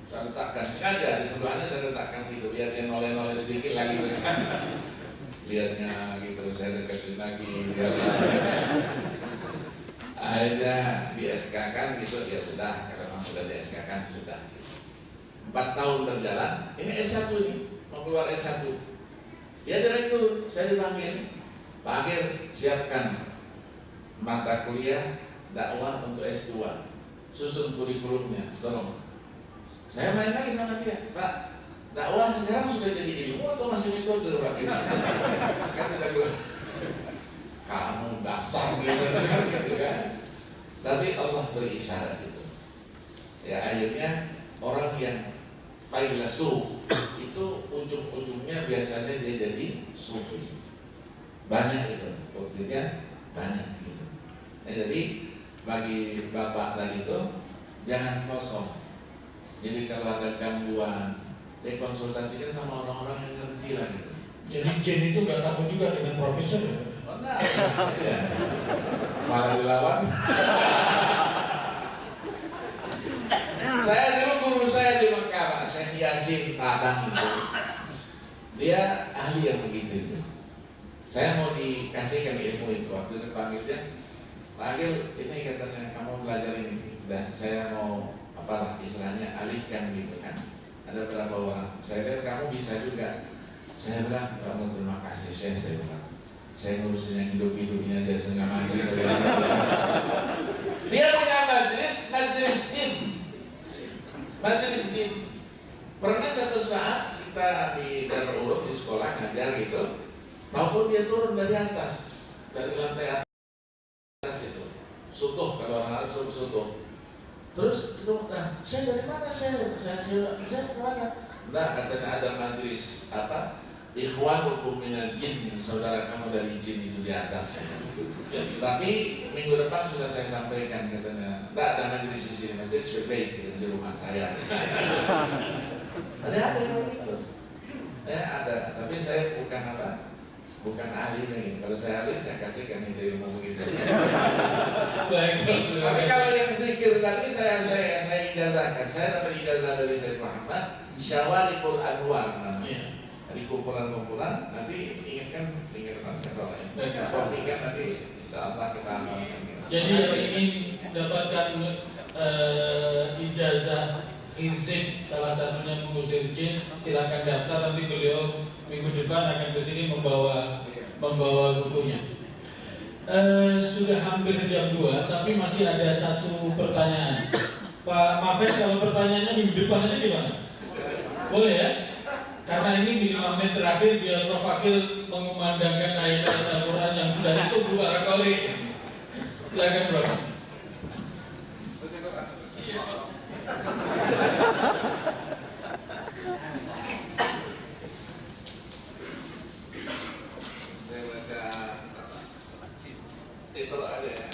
Saya letakkan sengaja di sebelahnya, saya letakkan gitu biar dia noleh-noleh sedikit lagi. Lihatnya gitu, saya deketin lagi. Akhirnya di SK kan gitu, ya sudah, kalau memang sudah di SK kan sudah. 4 tahun berjalan, ini S1 nih, mau keluar S1. Ya direktur, saya dipanggil, Pak Akhir siapkan mata kuliah dakwah untuk S2, susun kurikulumnya, tolong. Saya main lagi sama dia, Pak, dakwah sekarang sudah jadi ilmu atau masih metode Pak? Kan tidak gue, kamu dasar gitu kan. Tapi Allah beri isyarat itu. Ya akhirnya orang yang failasuf itu ujung-ujungnya biasanya dia jadi sufi. Banyak itu, buktinya banyak gitu. Ya, jadi bagi bapak tadi itu jangan kosong. Jadi kalau ada gangguan, dikonsultasikan sama orang-orang yang ngerti lah gitu. Jadi jin itu gak takut juga dengan profesor ya? Enggak, ya. Malah dilawan. Saya dulu guru saya di Mekah, Pak Syekh Yasin Padang itu. Dia ahli yang begitu itu. Saya mau dikasihkan ilmu itu, waktu itu panggil dia, Pak Agil, ini katanya kamu belajar ini. Udah, saya mau apalah istilahnya alihkan gitu kan. Ada berapa orang. Saya bilang kamu bisa juga. Saya bilang kamu terima kasih saya bilang. Saya ngurusin yang hidup-hidupnya dari setengah mati. Dia punya majelis din. Majelis din. Pernah satu saat kita di Darul Ulum di sekolah ngajar gitu, maupun dia turun dari atas, dari lantai atas itu, sutuh kalau orang Arab sutuh. Terus nah, saya dari mana saya kemana? Nah, katanya ada majelis apa? Ikhwanukum minal jin, saudara kamu dari jin itu di atas. Tapi minggu depan sudah saya sampaikan katanya, tidak ada majelis di sini, majelis baik di rumah saya. Ada yang begitu. Ada, tapi saya bukan apa? Bukan ahli nih. Kalau saya ahli, saya kasihkan itu ilmu begitu. Tapi kalau yang zikir tadi saya ijazahkan. Saya dapat ijazah dari Sayyid Muhammad, Syawarikul Anwar namanya. Dari kumpulan-kumpulan, nanti ingatkan saya kalau ya. Topikkan nanti insya Allah kita amalkan. Jadi yang ingin mendapatkan ijazah izin salah satunya mengusir jin, silakan daftar, nanti beliau minggu depan akan ke sini membawa bukunya. Sudah hampir jam 2, tapi masih ada satu pertanyaan. Pak Mafed, kalau pertanyaannya minggu depan aja gimana? Boleh ya? Karena ini 5 menit terakhir biar Prof. Akil mengumandangkan ayat-ayat Al-Quran yang sudah ditunggu para qori. Silakan Prof. Saya baca itu ada ya.